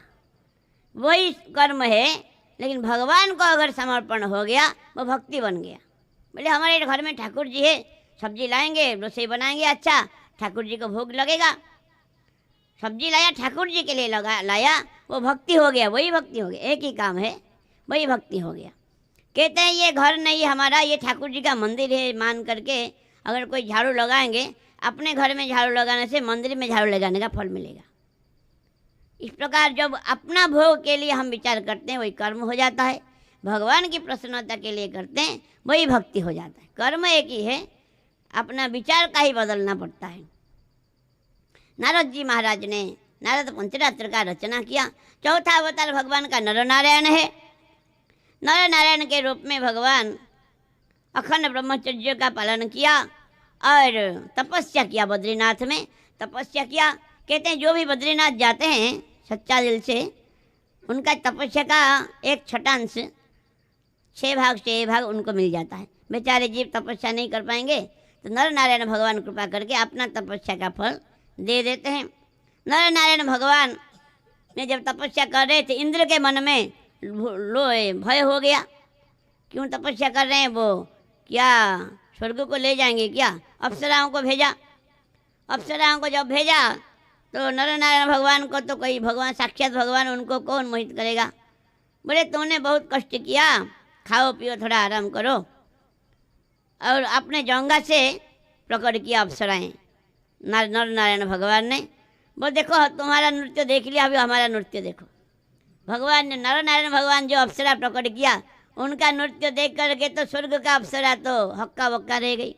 वही कर्म है, लेकिन भगवान को अगर समर्पण हो गया वो भक्ति बन गया। बोले हमारे घर में ठाकुर जी है, सब्जी लाएंगे, रसोई बनाएंगे, अच्छा ठाकुर जी को भोग लगेगा। सब्जी लाया ठाकुर जी के लिए लाया, वो भक्ति हो गया, वही भक्ति हो गया, एक ही काम है, वही भक्ति हो गया। कहते हैं ये घर नहीं हमारा, ये ठाकुर जी का मंदिर है मान करके अगर कोई झाड़ू लगाएंगे, अपने घर में झाड़ू लगाने से मंदिर में झाड़ू लगाने का फल मिलेगा। इस प्रकार जब अपना भोग के लिए हम विचार करते हैं वही कर्म हो जाता है, भगवान की प्रसन्नता के लिए करते हैं वही भक्ति हो जाता है। कर्म एक ही है, अपना विचार का ही बदलना पड़ता है। नारद जी महाराज ने नारद पंचरात्र का रचना किया। चौथा अवतार भगवान का नर नारायण है। नर नारायण के रूप में भगवान अखंड ब्रह्मचर्य का पालन किया और तपस्या किया, बद्रीनाथ में तपस्या किया। कहते हैं जो भी बद्रीनाथ जाते हैं सच्चा दिल से, उनका तपस्या का 1/6 6 भाग से 1 भाग उनको मिल जाता है। बेचारे जीव तपस्या नहीं कर पाएंगे तो नर नारायण भगवान कृपा करके अपना तपस्या का फल दे देते हैं। नर नारायण भगवान ने जब तपस्या कर रहे थे, इंद्र के मन में भय हो गया, क्यों तपस्या कर रहे हैं, वो क्या स्वर्ग को ले जाएंगे क्या? अप्सराओं को भेजा। अप्सराओं को जब भेजा तो नर नारायण भगवान को तो कोई भगवान साक्षात भगवान, उनको कौन मोहित करेगा। बोले तुमने बहुत कष्ट किया, खाओ पियो थोड़ा आराम करो। और अपने जंगा से प्रकट किया अप्सराएं नर नारायण भगवान ने। वो देखो तुम्हारा नृत्य देख लिया, अभी हमारा नृत्य देखो। भगवान ने नर नारायण भगवान जो अप्सरा प्रकट किया उनका नृत्य देख करके तो स्वर्ग का अप्सरा तो हक्का बक्का रह गई।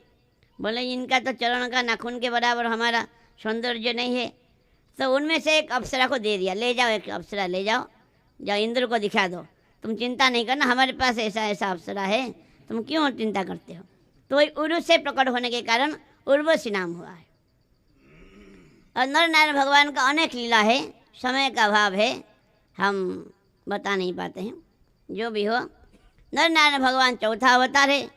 बोले इनका तो चरण का नाखून के बराबर हमारा सौंदर्य नहीं है। तो उनमें से एक अप्सरा को दे दिया, ले जाओ एक अप्सरा ले जाओ, जाओ इंद्र को दिखा दो, तुम चिंता नहीं करना, हमारे पास ऐसा ऐसा अप्सरा है, तुम क्यों चिंता करते हो। तो वही उर्व से प्रकट होने के कारण उर्वशी नाम हुआ है। और नर नारायण भगवान का अनेक लीला है, समय का अभाव है, हम बता नहीं पाते हैं। जो भी हो, नर नारायण भगवान चौथा अवतार है।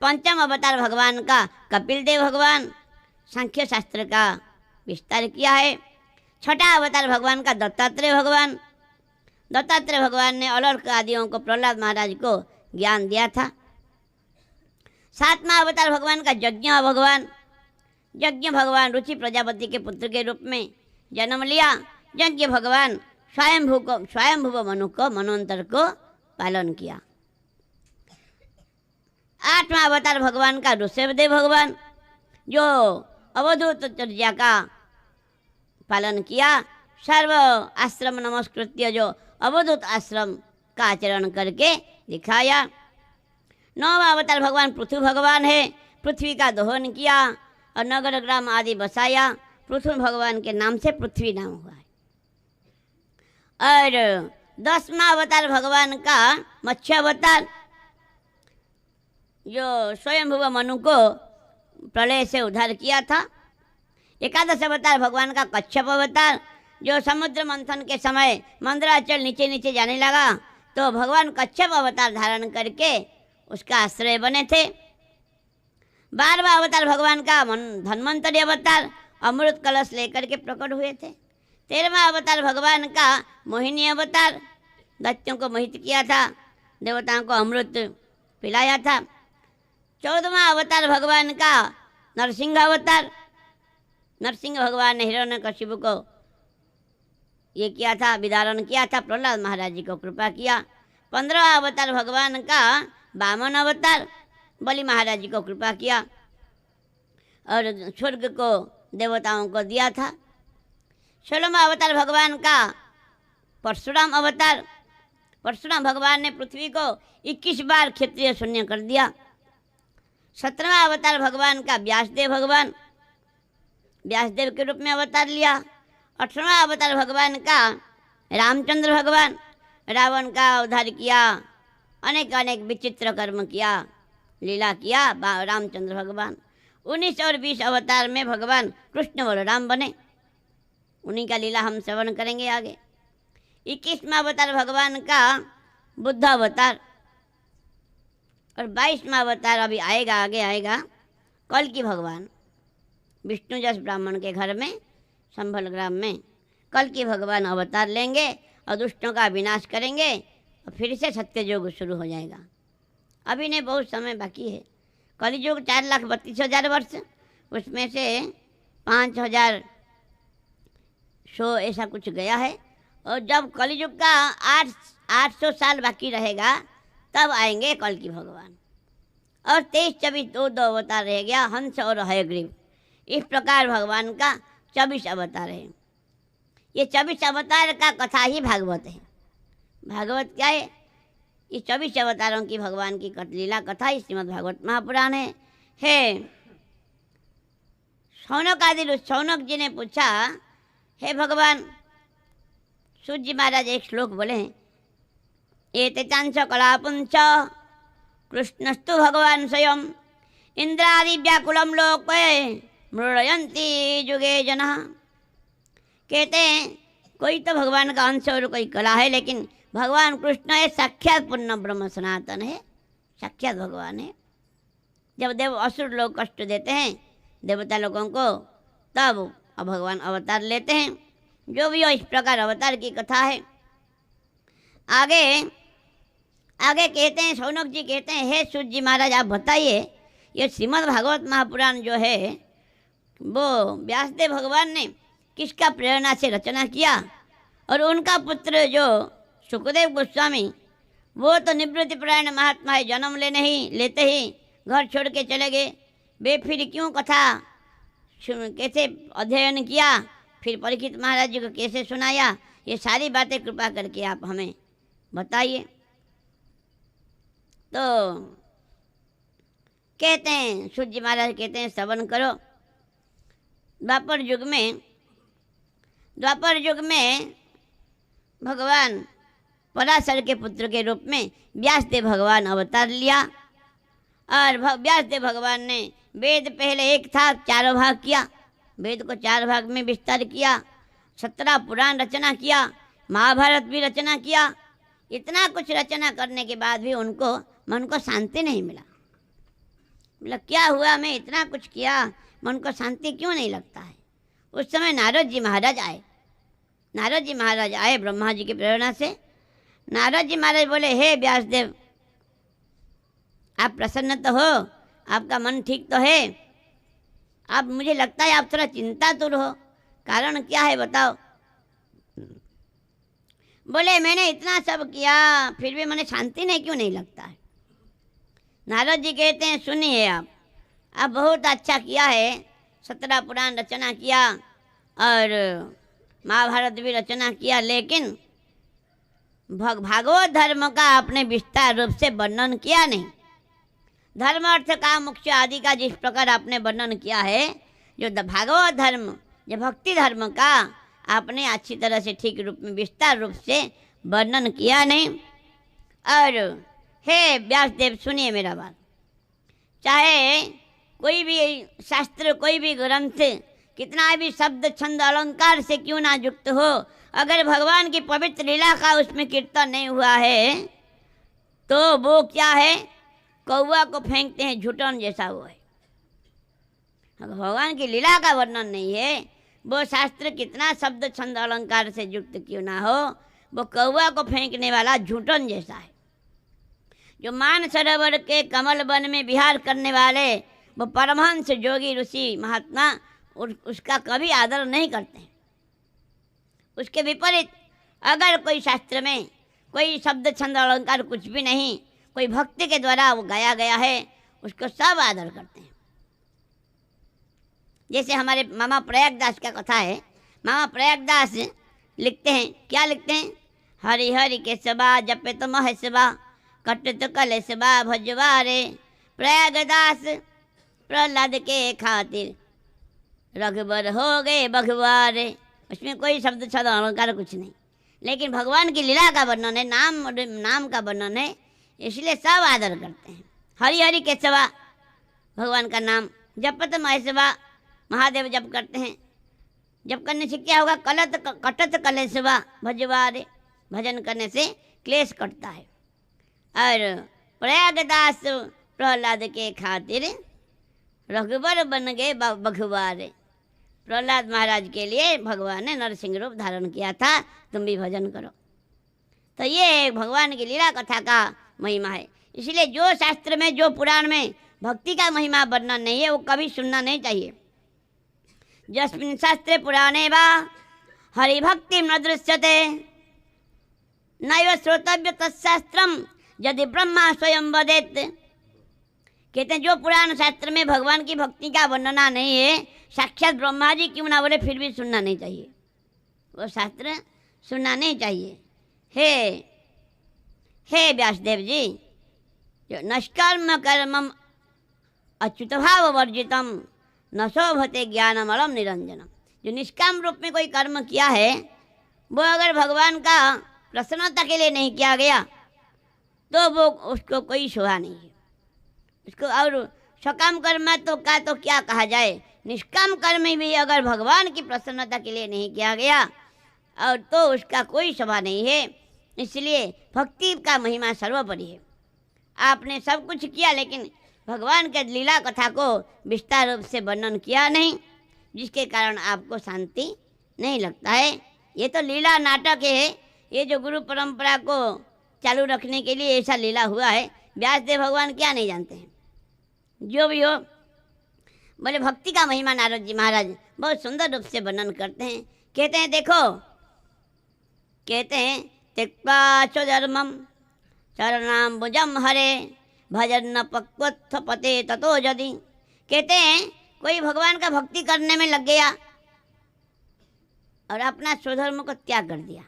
पंचम अवतार भगवान का कपिल देव भगवान, सांख्य शास्त्र का विस्तार किया है। छठा अवतार भगवान का दत्तात्रेय भगवान। दत्तात्रेय भगवान ने अलौकिक आदियों को प्रहलाद महाराज को ज्ञान दिया था। सातवां अवतार भगवान का यज्ञ भगवान। यज्ञ भगवान रुचि प्रजापति के पुत्र के रूप में जन्म लिया। यज्ञ भगवान स्वयंभू मनु को मनवंतर को पालन किया। आठवां अवतार भगवान का ऋषभदेव भगवान, जो अवधूत चर्या का पालन किया, सर्व आश्रम नमस्कृत्य जो अवधूत आश्रम का आचरण करके दिखाया। नौवां अवतार भगवान पृथ्वी भगवान है। पृथ्वी का दोहन किया और नगर ग्राम आदि बसाया। पृथ्वी भगवान के नाम से पृथ्वी नाम हुआ है। और 10वां अवतार भगवान का मत्स्य अवतार, जो स्वयंभू मनु को प्रलय से उद्धार किया था। 11 अवतार भगवान का कच्छप अवतार, जो समुद्र मंथन के समय मंदराचल नीचे नीचे जाने लगा तो भगवान कच्छप अवतार धारण करके उसका आश्रय बने थे। 12वां अवतार भगवान का धन्वंतरी अवतार, अमृत कलश लेकर के प्रकट हुए थे। 13वां अवतार भगवान का मोहिनी अवतार, दैत्यों को मोहित किया था, देवताओं को अमृत पिलाया था। 14वां अवतार भगवान का नरसिंह अवतार। नरसिंह भगवान ने हिरण्यकशिपु को ये किया था, विदारण किया था, प्रहलाद महाराज जी को कृपा किया। 15वां अवतार भगवान का वामन अवतार, बलि महाराज जी को कृपा किया और स्वर्ग को देवताओं को दिया था। 16वां अवतार भगवान का परशुराम अवतार। परशुराम भगवान ने पृथ्वी को 21 बार क्षेत्रीय शून्य कर दिया। 17वां अवतार भगवान का व्यासदेव भगवान, व्यासदेव के रूप में अवतार लिया। 18वां अवतार भगवान का रामचंद्र भगवान, रावण का उद्धार किया, अनेक अनेक विचित्र कर्म किया, लीला किया रामचंद्र भगवान। 19 और 20 अवतार में भगवान कृष्ण बलराम बने, उन्हीं का लीला हम श्रवण करेंगे आगे। 21वां अवतार भगवान का बुद्ध अवतार और 22वां अवतार अभी आएगा, आगे आएगा, कल की भगवान विष्णु जस ब्राह्मण के घर में संभल ग्राम में कल की भगवान अवतार लेंगे और दुष्टों का विनाश करेंगे और फिर से सत्ययुग शुरू हो जाएगा। अभी नहीं, बहुत समय बाकी है। कलियुग 4,32,000 वर्ष, उसमें से 5,100 ऐसा कुछ गया है और जब कलयुग का 800 साल बाकी रहेगा तब आएंगे कल की भगवान। और 23-24 दो अवतार रह गया, हंस और हयग्रीव। इस प्रकार भगवान का 24 अवतार है। ये 24 अवतार का कथा ही भागवत है। भागवत क्या है? ये 24 अवतारों की भगवान की लीला कथा ही श्रीमद् भागवत महापुराण है। शौनक जी ने पूछा, हे भगवान, सूत जी महाराज एक श्लोक बोले हैं, एते चांस कलापुंच कृष्णस्तु भगवान स्वयं इंद्रादि व्याकुलम लोके मृडयन्ति जुगे जना। कहते हैं कोई तो भगवान का अंश और कोई कला है, लेकिन भगवान कृष्ण है साक्षात पूर्ण ब्रह्म सनातन है, साक्षात भगवान है। जब देव असुर लोग कष्ट देते हैं देवता लोगों को, तब भगवान अवतार लेते हैं। जो भी हो, इस प्रकार अवतार की कथा है। आगे कहते हैं, शौनक जी कहते हैं, हे सूत जी महाराज, आप बताइए ये श्रीमद् भागवत महापुराण जो है वो व्यासदेव भगवान ने किसका प्रेरणा से रचना किया? और उनका पुत्र जो सुखदेव गोस्वामी, वो तो निवृत्तिपरायण महात्मा है, जन्म लेते ही घर छोड़ के चले गए। वे फिर क्यों कथा कैसे अध्ययन किया, फिर परीक्षित महाराज जी को कैसे सुनाया, ये सारी बातें कृपा करके आप हमें बताइए। तो कहते हैं, सूत जी महाराज कहते हैं, श्रवण करो। द्वापर युग में भगवान पराशर के पुत्र के रूप में व्यासदेव भगवान अवतार लिया। और व्यासदेव भगवान ने वेद पहले एक था, 4 भाग किया, वेद को 4 भाग में विस्तार किया, 17 पुराण रचना किया, महाभारत भी रचना किया। इतना कुछ रचना करने के बाद भी उनको मन को शांति नहीं मिला। मतलब क्या हुआ, मैं इतना कुछ किया, मन को शांति क्यों नहीं लगता है? उस समय नारद जी महाराज आए ब्रह्मा जी की प्रेरणा से। नारद जी महाराज बोले, हे व्यासदेव, आप प्रसन्न तो हो, आपका मन ठीक तो है, आप, मुझे लगता है आप थोड़ा चिंतातुर हो, कारण क्या है बताओ? बोले, मैंने इतना सब किया फिर भी मुझे शांति नहीं क्यों नहीं लगता है? नारद जी कहते हैं, सुनिए, आप बहुत अच्छा किया है, 17 पुराण रचना किया और महाभारत भी रचना किया, लेकिन भागवत धर्म का आपने विस्तार रूप से वर्णन किया नहीं। धर्म अर्थ का मोक्ष आदि का जिस प्रकार आपने वर्णन किया है, जो भागवत धर्म, जो भक्ति धर्म का आपने अच्छी तरह से ठीक रूप में विस्तार रूप से वर्णन किया नहीं। और हे व्यासदेव, सुनिए मेरा बात, चाहे कोई भी शास्त्र, कोई भी ग्रंथ कितना भी शब्द छंद अलंकार से क्यों ना युक्त हो, अगर भगवान की पवित्र लीला का उसमें कीर्तन नहीं हुआ है तो वो क्या है? कौवा को फेंकते हैं झूठन जैसा वो है। अगर भगवान की लीला का वर्णन नहीं है, वो शास्त्र कितना शब्द छंद अलंकार से युक्त क्यों ना हो, वो कौवा को फेंकने वाला झूठन जैसा है। जो मान सरोवर के कमल वन में विहार करने वाले वो परमहंस योगी ऋषि महात्मा उसका कभी आदर नहीं करते हैं। उसके विपरीत अगर कोई शास्त्र में कोई शब्द छंद अलंकार कुछ भी नहीं, कोई भक्ति के द्वारा वो गाया गया है, उसको सब आदर करते हैं। जैसे हमारे मामा प्रयागदास का कथा है। मामा प्रयागदास लिखते हैं, क्या लिखते हैं? हरि हरि के सबा जपे तो मह सबा, कट तो कल सबा भजवारे, प्रयागदास प्रहलाद के खातिर रघुबर हो गए भगवारे। उसमें कोई शब्द छंद अलंकार कुछ नहीं, लेकिन भगवान की लीला का वर्णन है, नाम का वर्णन है, इसलिए सब आदर करते हैं। हरि हरि के सेवा, भगवान का नाम, जपत महेशवा, महादेव जप करते हैं। जप करने से क्या होगा? कटत कलेशवा भजवारे, भजन करने से क्लेश कटता है। और प्रयागदास प्रहलाद के खातिर रघुबर बन गए बघुवारे। प्रहलाद महाराज के लिए भगवान ने नरसिंह रूप धारण किया था, तुम भी भजन करो। तो ये भगवान की लीला कथा का महिमा है। इसलिए जो शास्त्र में, जो पुराण में भक्ति का महिमा वर्णन नहीं है, वो कभी सुनना नहीं चाहिए। जस्मिन् शास्त्रे पुराणे वा हरिभक्ति न दृश्यते नैव श्रोतव्य तत्शास्त्रम यदि ब्रह्मा स्वयं वदेत। कहते हैं जो पुराण शास्त्र में भगवान की भक्ति का वर्णना नहीं है, साक्षात ब्रह्मा जी क्यों ना बोले, फिर भी सुनना नहीं चाहिए, वो शास्त्र सुनना नहीं चाहिए। हे व्यासदेव जी, जो नष्कर्म कर्मम अच्युत भाव वर्जितम न शोभते ज्ञानमलम निरंजनम। जो निष्काम रूप में कोई कर्म किया है वो अगर भगवान का प्रसन्नता के लिए नहीं किया गया तो वो उसको कोई शोभा नहीं है उसको। और सकाम कर्म तो क्या कहा जाए, निष्काम कर्म भी अगर भगवान की प्रसन्नता के लिए नहीं किया गया और तो उसका कोई शोभा नहीं है। इसलिए भक्ति का महिमा सर्वोपरि है। आपने सब कुछ किया लेकिन भगवान के लीला कथा को विस्तार रूप से वर्णन किया नहीं, जिसके कारण आपको शांति नहीं लगता है। ये तो लीला नाटक है, ये जो गुरु परंपरा को चालू रखने के लिए ऐसा लीला हुआ है। व्यासदेव भगवान क्या नहीं जानते हैं, जो भी हो। बोले भक्ति का महिमा नारद जी महाराज बहुत सुंदर रूप से वर्णन करते हैं। कहते हैं देखो, कहते हैं त्यक्त्वा स्वधर्मम शरणाम्बुजम हरे भजन पक्वत्थ पते ततो यदि। कहते हैं कोई भगवान का भक्ति करने में लग गया और अपना स्वधर्म को त्याग कर दिया,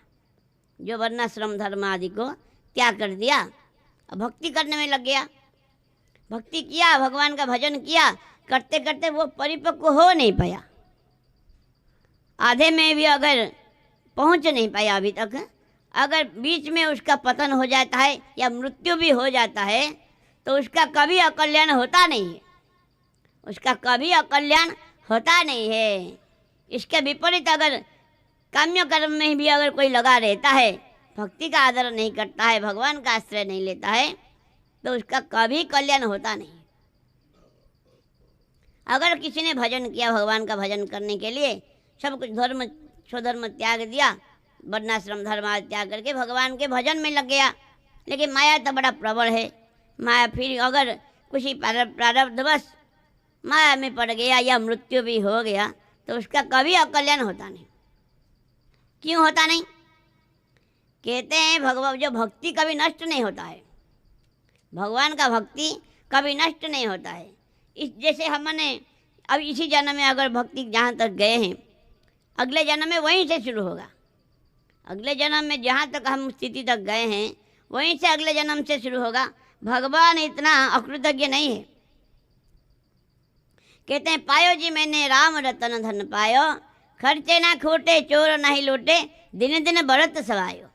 जो वर्णाश्रम धर्म आदि को त्याग कर दिया और भक्ति करने में लग गया। भक्ति किया, भगवान का भजन किया, करते करते वो परिपक्व हो नहीं पाया, आधे में भी अगर पहुंच नहीं पाया अभी तक, अगर बीच में उसका पतन हो जाता है या मृत्यु भी हो जाता है तो उसका कभी अकल्याण होता नहीं है, उसका कभी अकल्याण होता नहीं है। इसके विपरीत अगर काम्य कर्म में भी अगर कोई लगा रहता है, भक्ति का आदर नहीं करता है, भगवान का आश्रय नहीं लेता है, तो उसका कभी कल्याण होता नहीं। अगर किसी ने भजन किया, भगवान का भजन करने के लिए सब कुछ धर्म स्वधर्म त्याग दिया, वर्णाश्रम धर्म आदि त्याग करके भगवान के भजन में लग गया, लेकिन माया तो बड़ा प्रबल है। माया फिर अगर कुछ ही प्रारब्धवश माया में पड़ गया या मृत्यु भी हो गया तो उसका कभी अकल्याण होता नहीं। क्यों होता नहीं? कहते हैं भगवान जो भक्ति कभी नष्ट नहीं होता है, भगवान का भक्ति कभी नष्ट नहीं होता है। इस जैसे हमने अब इसी जन्म में अगर भक्ति जहाँ तक गए हैं, अगले जन्म में वहीं से शुरू होगा। अगले जन्म में जहाँ तक हम स्थिति तक गए हैं वहीं से अगले जन्म से शुरू होगा। भगवान इतना अकृतज्ञ नहीं है। कहते हैं पायो जी मैंने राम रतन धन पायो, खर्चे ना खोटे चोर नहीं लूटे, दिन दिन बढ़त सवायो।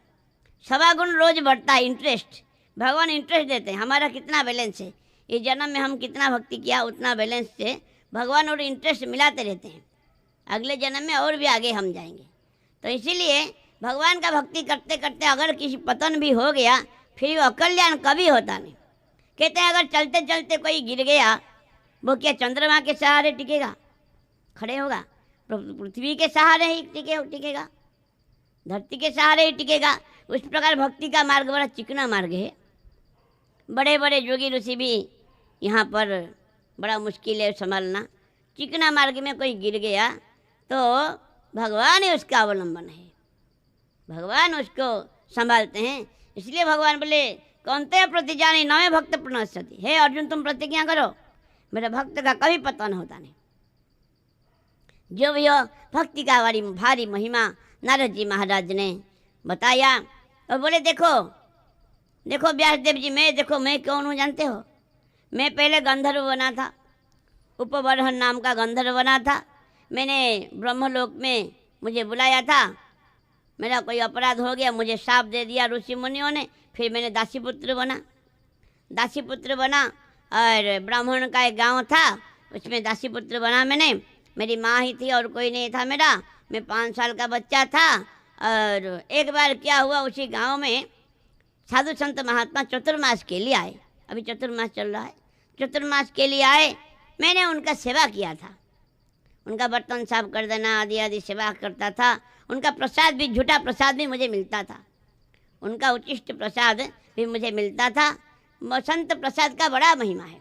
सवा गुण रोज बढ़ता है, इंटरेस्ट भगवान इंटरेस्ट देते हैं। हमारा कितना बैलेंस है, इस जन्म में हम कितना भक्ति किया उतना बैलेंस से भगवान और इंटरेस्ट मिलाते रहते हैं। अगले जन्म में और भी आगे हम जाएंगे। तो इसीलिए भगवान का भक्ति करते करते अगर किसी पतन भी हो गया फिर वो अकल्याण कभी होता नहीं। कहते हैं अगर चलते चलते कोई गिर गया वो क्या चंद्रमा के सहारे टिकेगा, खड़े होगा? पृथ्वी के सहारे ही टिकेगा, धरती के सहारे ही टिकेगा। उस प्रकार भक्ति का मार्ग बड़ा चिकना मार्ग है। बड़े बड़े योगी ऋषि भी यहाँ पर बड़ा मुश्किल है संभालना। चिकना मार्ग में कोई गिर गया तो भगवान ही उसका अवलंबन है, भगवान उसको संभालते हैं। इसलिए भगवान बोले कौनते प्रति जाने नवे भक्त प्रणश्यति। हे अर्जुन तुम प्रतिज्ञा करो मेरे भक्त का कभी पतन होता नहीं। जो भी हो भक्ति का बड़ी भारी महिमा नारद जी महाराज ने बताया और बोले देखो देखो व्यासदेव जी, मैं कौन हूँ जानते हो? मैं पहले गंधर्व बना था, उपबरहन नाम का गंधर्व बना था। मैंने ब्रह्मलोक में मुझे बुलाया था, मेरा कोई अपराध हो गया, मुझे शाप दे दिया ऋषि मुनियों ने। फिर मैंने दासीपुत्र बना और ब्राह्मण का एक गांव था उसमें दासीपुत्र बना मैंने। मेरी माँ ही थी और कोई नहीं था मेरा। मैं 5 साल का बच्चा था और एक बार क्या हुआ, उसी गांव में साधु संत महात्मा चतुर्मास के लिए आए। अभी चतुर्मास चल रहा है, चतुर्मास के लिए आए। मैंने उनका सेवा किया था, उनका बर्तन साफ कर देना आदि आदि सेवा करता था। उनका प्रसाद भी, झूठा प्रसाद भी मुझे मिलता था, उनका उचिष्ट प्रसाद भी मुझे मिलता था। संत प्रसाद का बड़ा महिमा है।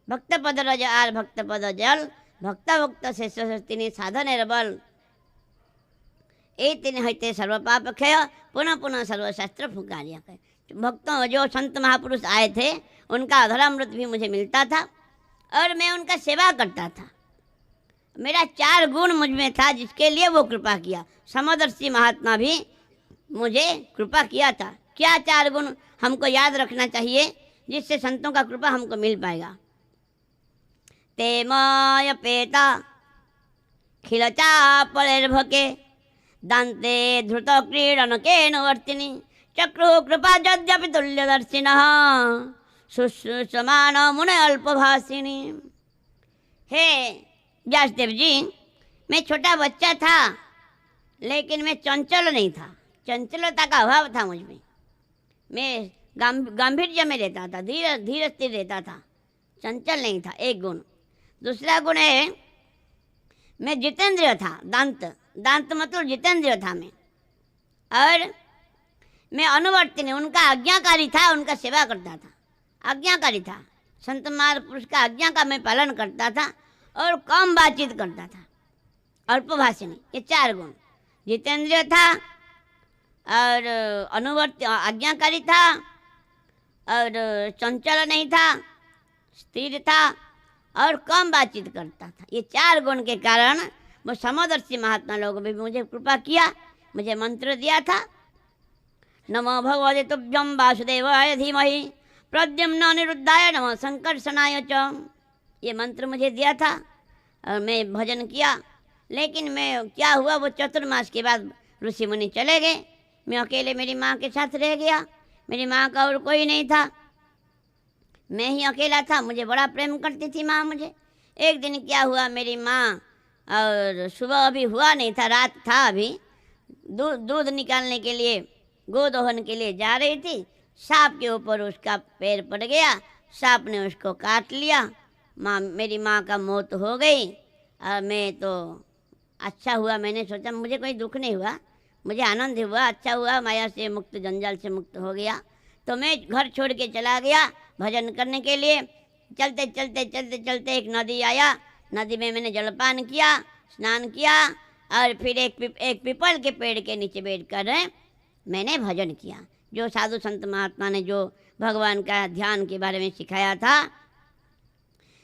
भक्त पद रज आर भक्त पद जल, भक्त भक्त शेष साधन बल। एतेन हते सर्व पाप क्षय पुनः पुनः सर्वशास्त्र फुकारिया कहे। भक्तों जो संत महापुरुष आए थे उनका अधरामृत भी मुझे मिलता था और मैं उनका सेवा करता था। मेरा 4 गुण मुझ में था जिसके लिए वो कृपा किया। समदर्शी महात्मा भी मुझे कृपा किया था। क्या 4 गुण हमको याद रखना चाहिए जिससे संतों का कृपा हमको मिल पाएगा? ते माय पेता खिलचापलेर्भके दान्ते धृत क्रीडनकेन वर्तिनी चक्रु कृपा यद्यपि तुल्यदर्शिनः शुश्रूषमान मुने अल्पभाषिणी। हे व्यासदेव जी, मैं छोटा बच्चा था लेकिन मैं चंचल नहीं था। चंचलता का अभाव था मुझ में। मैं गांभीर्य में रहता था, धीरे स्थिर रहता था, चंचल नहीं था। एक गुण। दूसरा गुण है मैं जितेंद्रिय था। दांत मतलब जितेंद्रिय था मैं। और मैं अनुवर्तिनी, उनका आज्ञाकारी था, उनका सेवा करता था, आज्ञाकारी था। संत महापुरुष का आज्ञा का मैं पालन करता था और कम बातचीत करता था, अल्पभाषिणी। ये 4 गुण। जितेंद्रिय था और अनुवर्ती आज्ञाकारी था और चंचल नहीं था, स्थिर था और कम बातचीत करता था। ये 4 गुण के कारण वो समदर्शी महात्मा लोगों ने भी मुझे कृपा किया, मुझे मंत्र दिया था। नमो भगवते तुभ्यं वासुदेवाय धीमहि प्रद्युम्न अनिरुद्धाय नमः संकर्षणाय च। ये मंत्र मुझे दिया था और मैं भजन किया। लेकिन मैं क्या हुआ, वो चतुर्मास के बाद ऋषि मुनि चले गए। मैं अकेले मेरी माँ के साथ रह गया। मेरी माँ का और कोई नहीं था, मैं ही अकेला था। मुझे बड़ा प्रेम करती थी माँ मुझे। एक दिन क्या हुआ, मेरी माँ और सुबह अभी हुआ नहीं था, रात था अभी, दूध निकालने के लिए, गोदोहन के लिए जा रही थी। सांप के ऊपर उसका पैर पड़ गया, सांप ने उसको काट लिया। मेरी माँ का मौत हो गई। और मैं तो अच्छा हुआ, मैंने सोचा मुझे कोई दुख नहीं हुआ, मुझे आनंद हुआ, अच्छा हुआ, माया से मुक्त, जंजाल से मुक्त हो गया। तो मैं घर छोड़ के चला गया भजन करने के लिए। चलते चलते चलते चलते एक नदी आया। नदी में मैंने जलपान किया, स्नान किया और फिर एक पीपल के पेड़ के नीचे बैठकर मैंने भजन किया। जो साधु संत महात्मा ने जो भगवान का ध्यान के बारे में सिखाया था,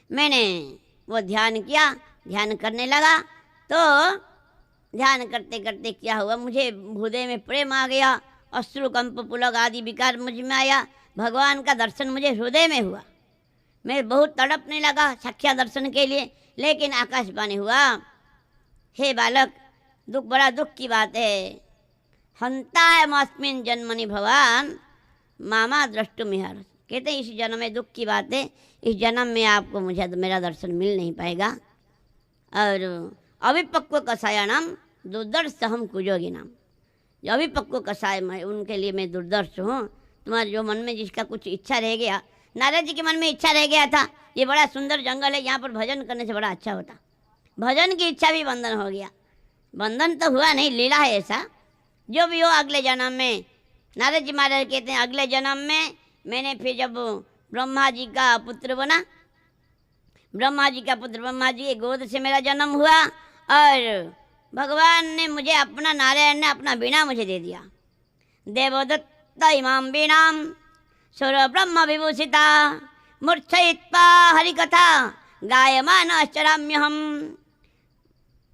मैंने वो ध्यान किया। ध्यान करने लगा तो ध्यान करते करते क्या हुआ, मुझे हृदय में प्रेम आ गया। अश्रु कंप पुलक आदि विकार मुझ में आया। भगवान का दर्शन मुझे हृदय में हुआ। मैं बहुत तड़पने लगा साक्षात दर्शन के लिए। लेकिन आकाशवाणी हुआ, हे बालक, बड़ा दुख की बात है। हंतायमस्मिन् जन्मनि भवान मामा द्रष्टुमिहर। कहते हैं इस जन्म में दुख की बात है, इस जन्म में आपको मुझे मेरा दर्शन मिल नहीं पाएगा। और अविपक्व कषायाणाम दुर्दर्शहम कुजोगिनाम। जो अविपक्व कषाय में उनके लिए मैं दुर्दर्श हूँ। तुम्हारे जो मन में जिसका कुछ इच्छा रह गया, नारद जी के मन में इच्छा रह गया था, ये बड़ा सुंदर जंगल है, यहाँ पर भजन करने से बड़ा अच्छा होता। भजन की इच्छा भी बंधन हो गया। बंधन तो हुआ नहीं, लीला है ऐसा। जो भी हो अगले जन्म में, नारद जी महाराज कहते हैं अगले जन्म में मैंने फिर जब ब्रह्मा जी का पुत्र बना, ब्रह्मा जी का पुत्र, ब्रह्मा जी की गोद से मेरा जन्म हुआ और भगवान ने मुझे अपना, नारायण ने अपना वीणा मुझे दे दिया। देवदत्त इमाम वीणाम सुर ब्रह्म विभूषिता मूर्छयित्वा हरिकथा गायमान अश्चराम्यहम।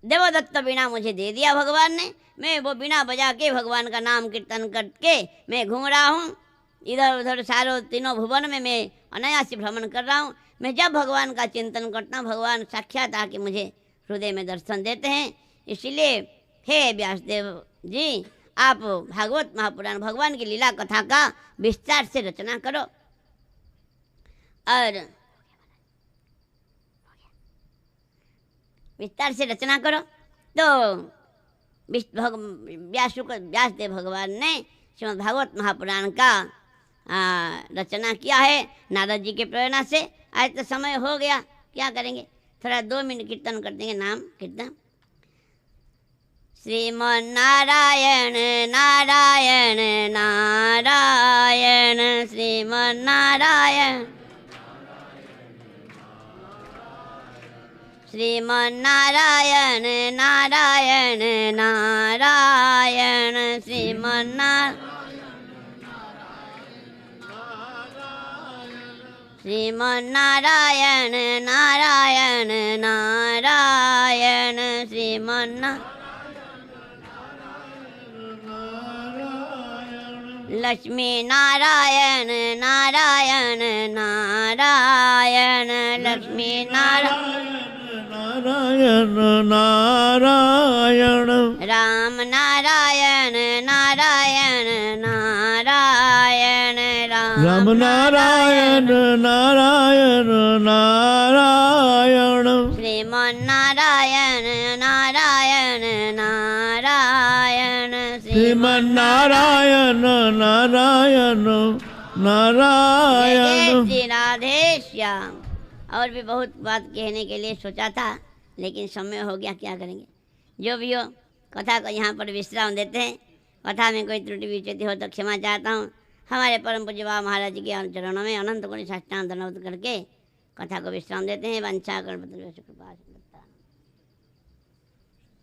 देवदत्त वीणा मुझे दे दिया भगवान ने। मैं वो वीणा बजा के भगवान का नाम कीर्तन करके मैं घूम रहा हूँ इधर उधर, सारों तीनों भुवन में मैं अनायास भ्रमण कर रहा हूँ। मैं जब भगवान का चिंतन करता हूँ, भगवान साक्षात आके मुझे हृदय में दर्शन देते हैं। इसलिए हे व्यासदेव जी, आप भागवत महापुराण, भगवान की लीला कथा का विस्तार से रचना करो और विस्तार से रचना करो। तो व्यासदेव भगवान ने श्रीमद् भागवत महापुराण का रचना किया है नारद जी के प्रेरणा से। आज तो समय हो गया, क्या करेंगे, थोड़ा 2 मिनट कीर्तन कर देंगे, नाम कीर्तन। श्रीमन्नारायण नारायण नारायण श्रीमन्नारायण श्रीमन्नारायण नारायण नारायण श्रीमन्नारायण नारायण नारायण लक्ष्मी नारायण नारायण नारायण लक्ष्मी नारायण नारायण राम नारायण नारायण नारायण राम नारायण नारायण नारायण श्रीमन्नारायण नारायण नारायण श्रीमन्नारायण नारायण नारायण। श्री राधे श्याम। और भी बहुत बात कहने के लिए सोचा था, लेकिन समय हो गया, क्या करेंगे। जो भी हो, कथा को यहाँ पर विश्राम देते हैं। कथा में कोई त्रुटि विच्युति हो तो क्षमा चाहता हूँ। हमारे परम पूज्य बाबा महाराज जी के चरणों में अनंत गुण साष्टांग धन्यवाद करके कथा को विश्राम देते हैं। वंशा कृपा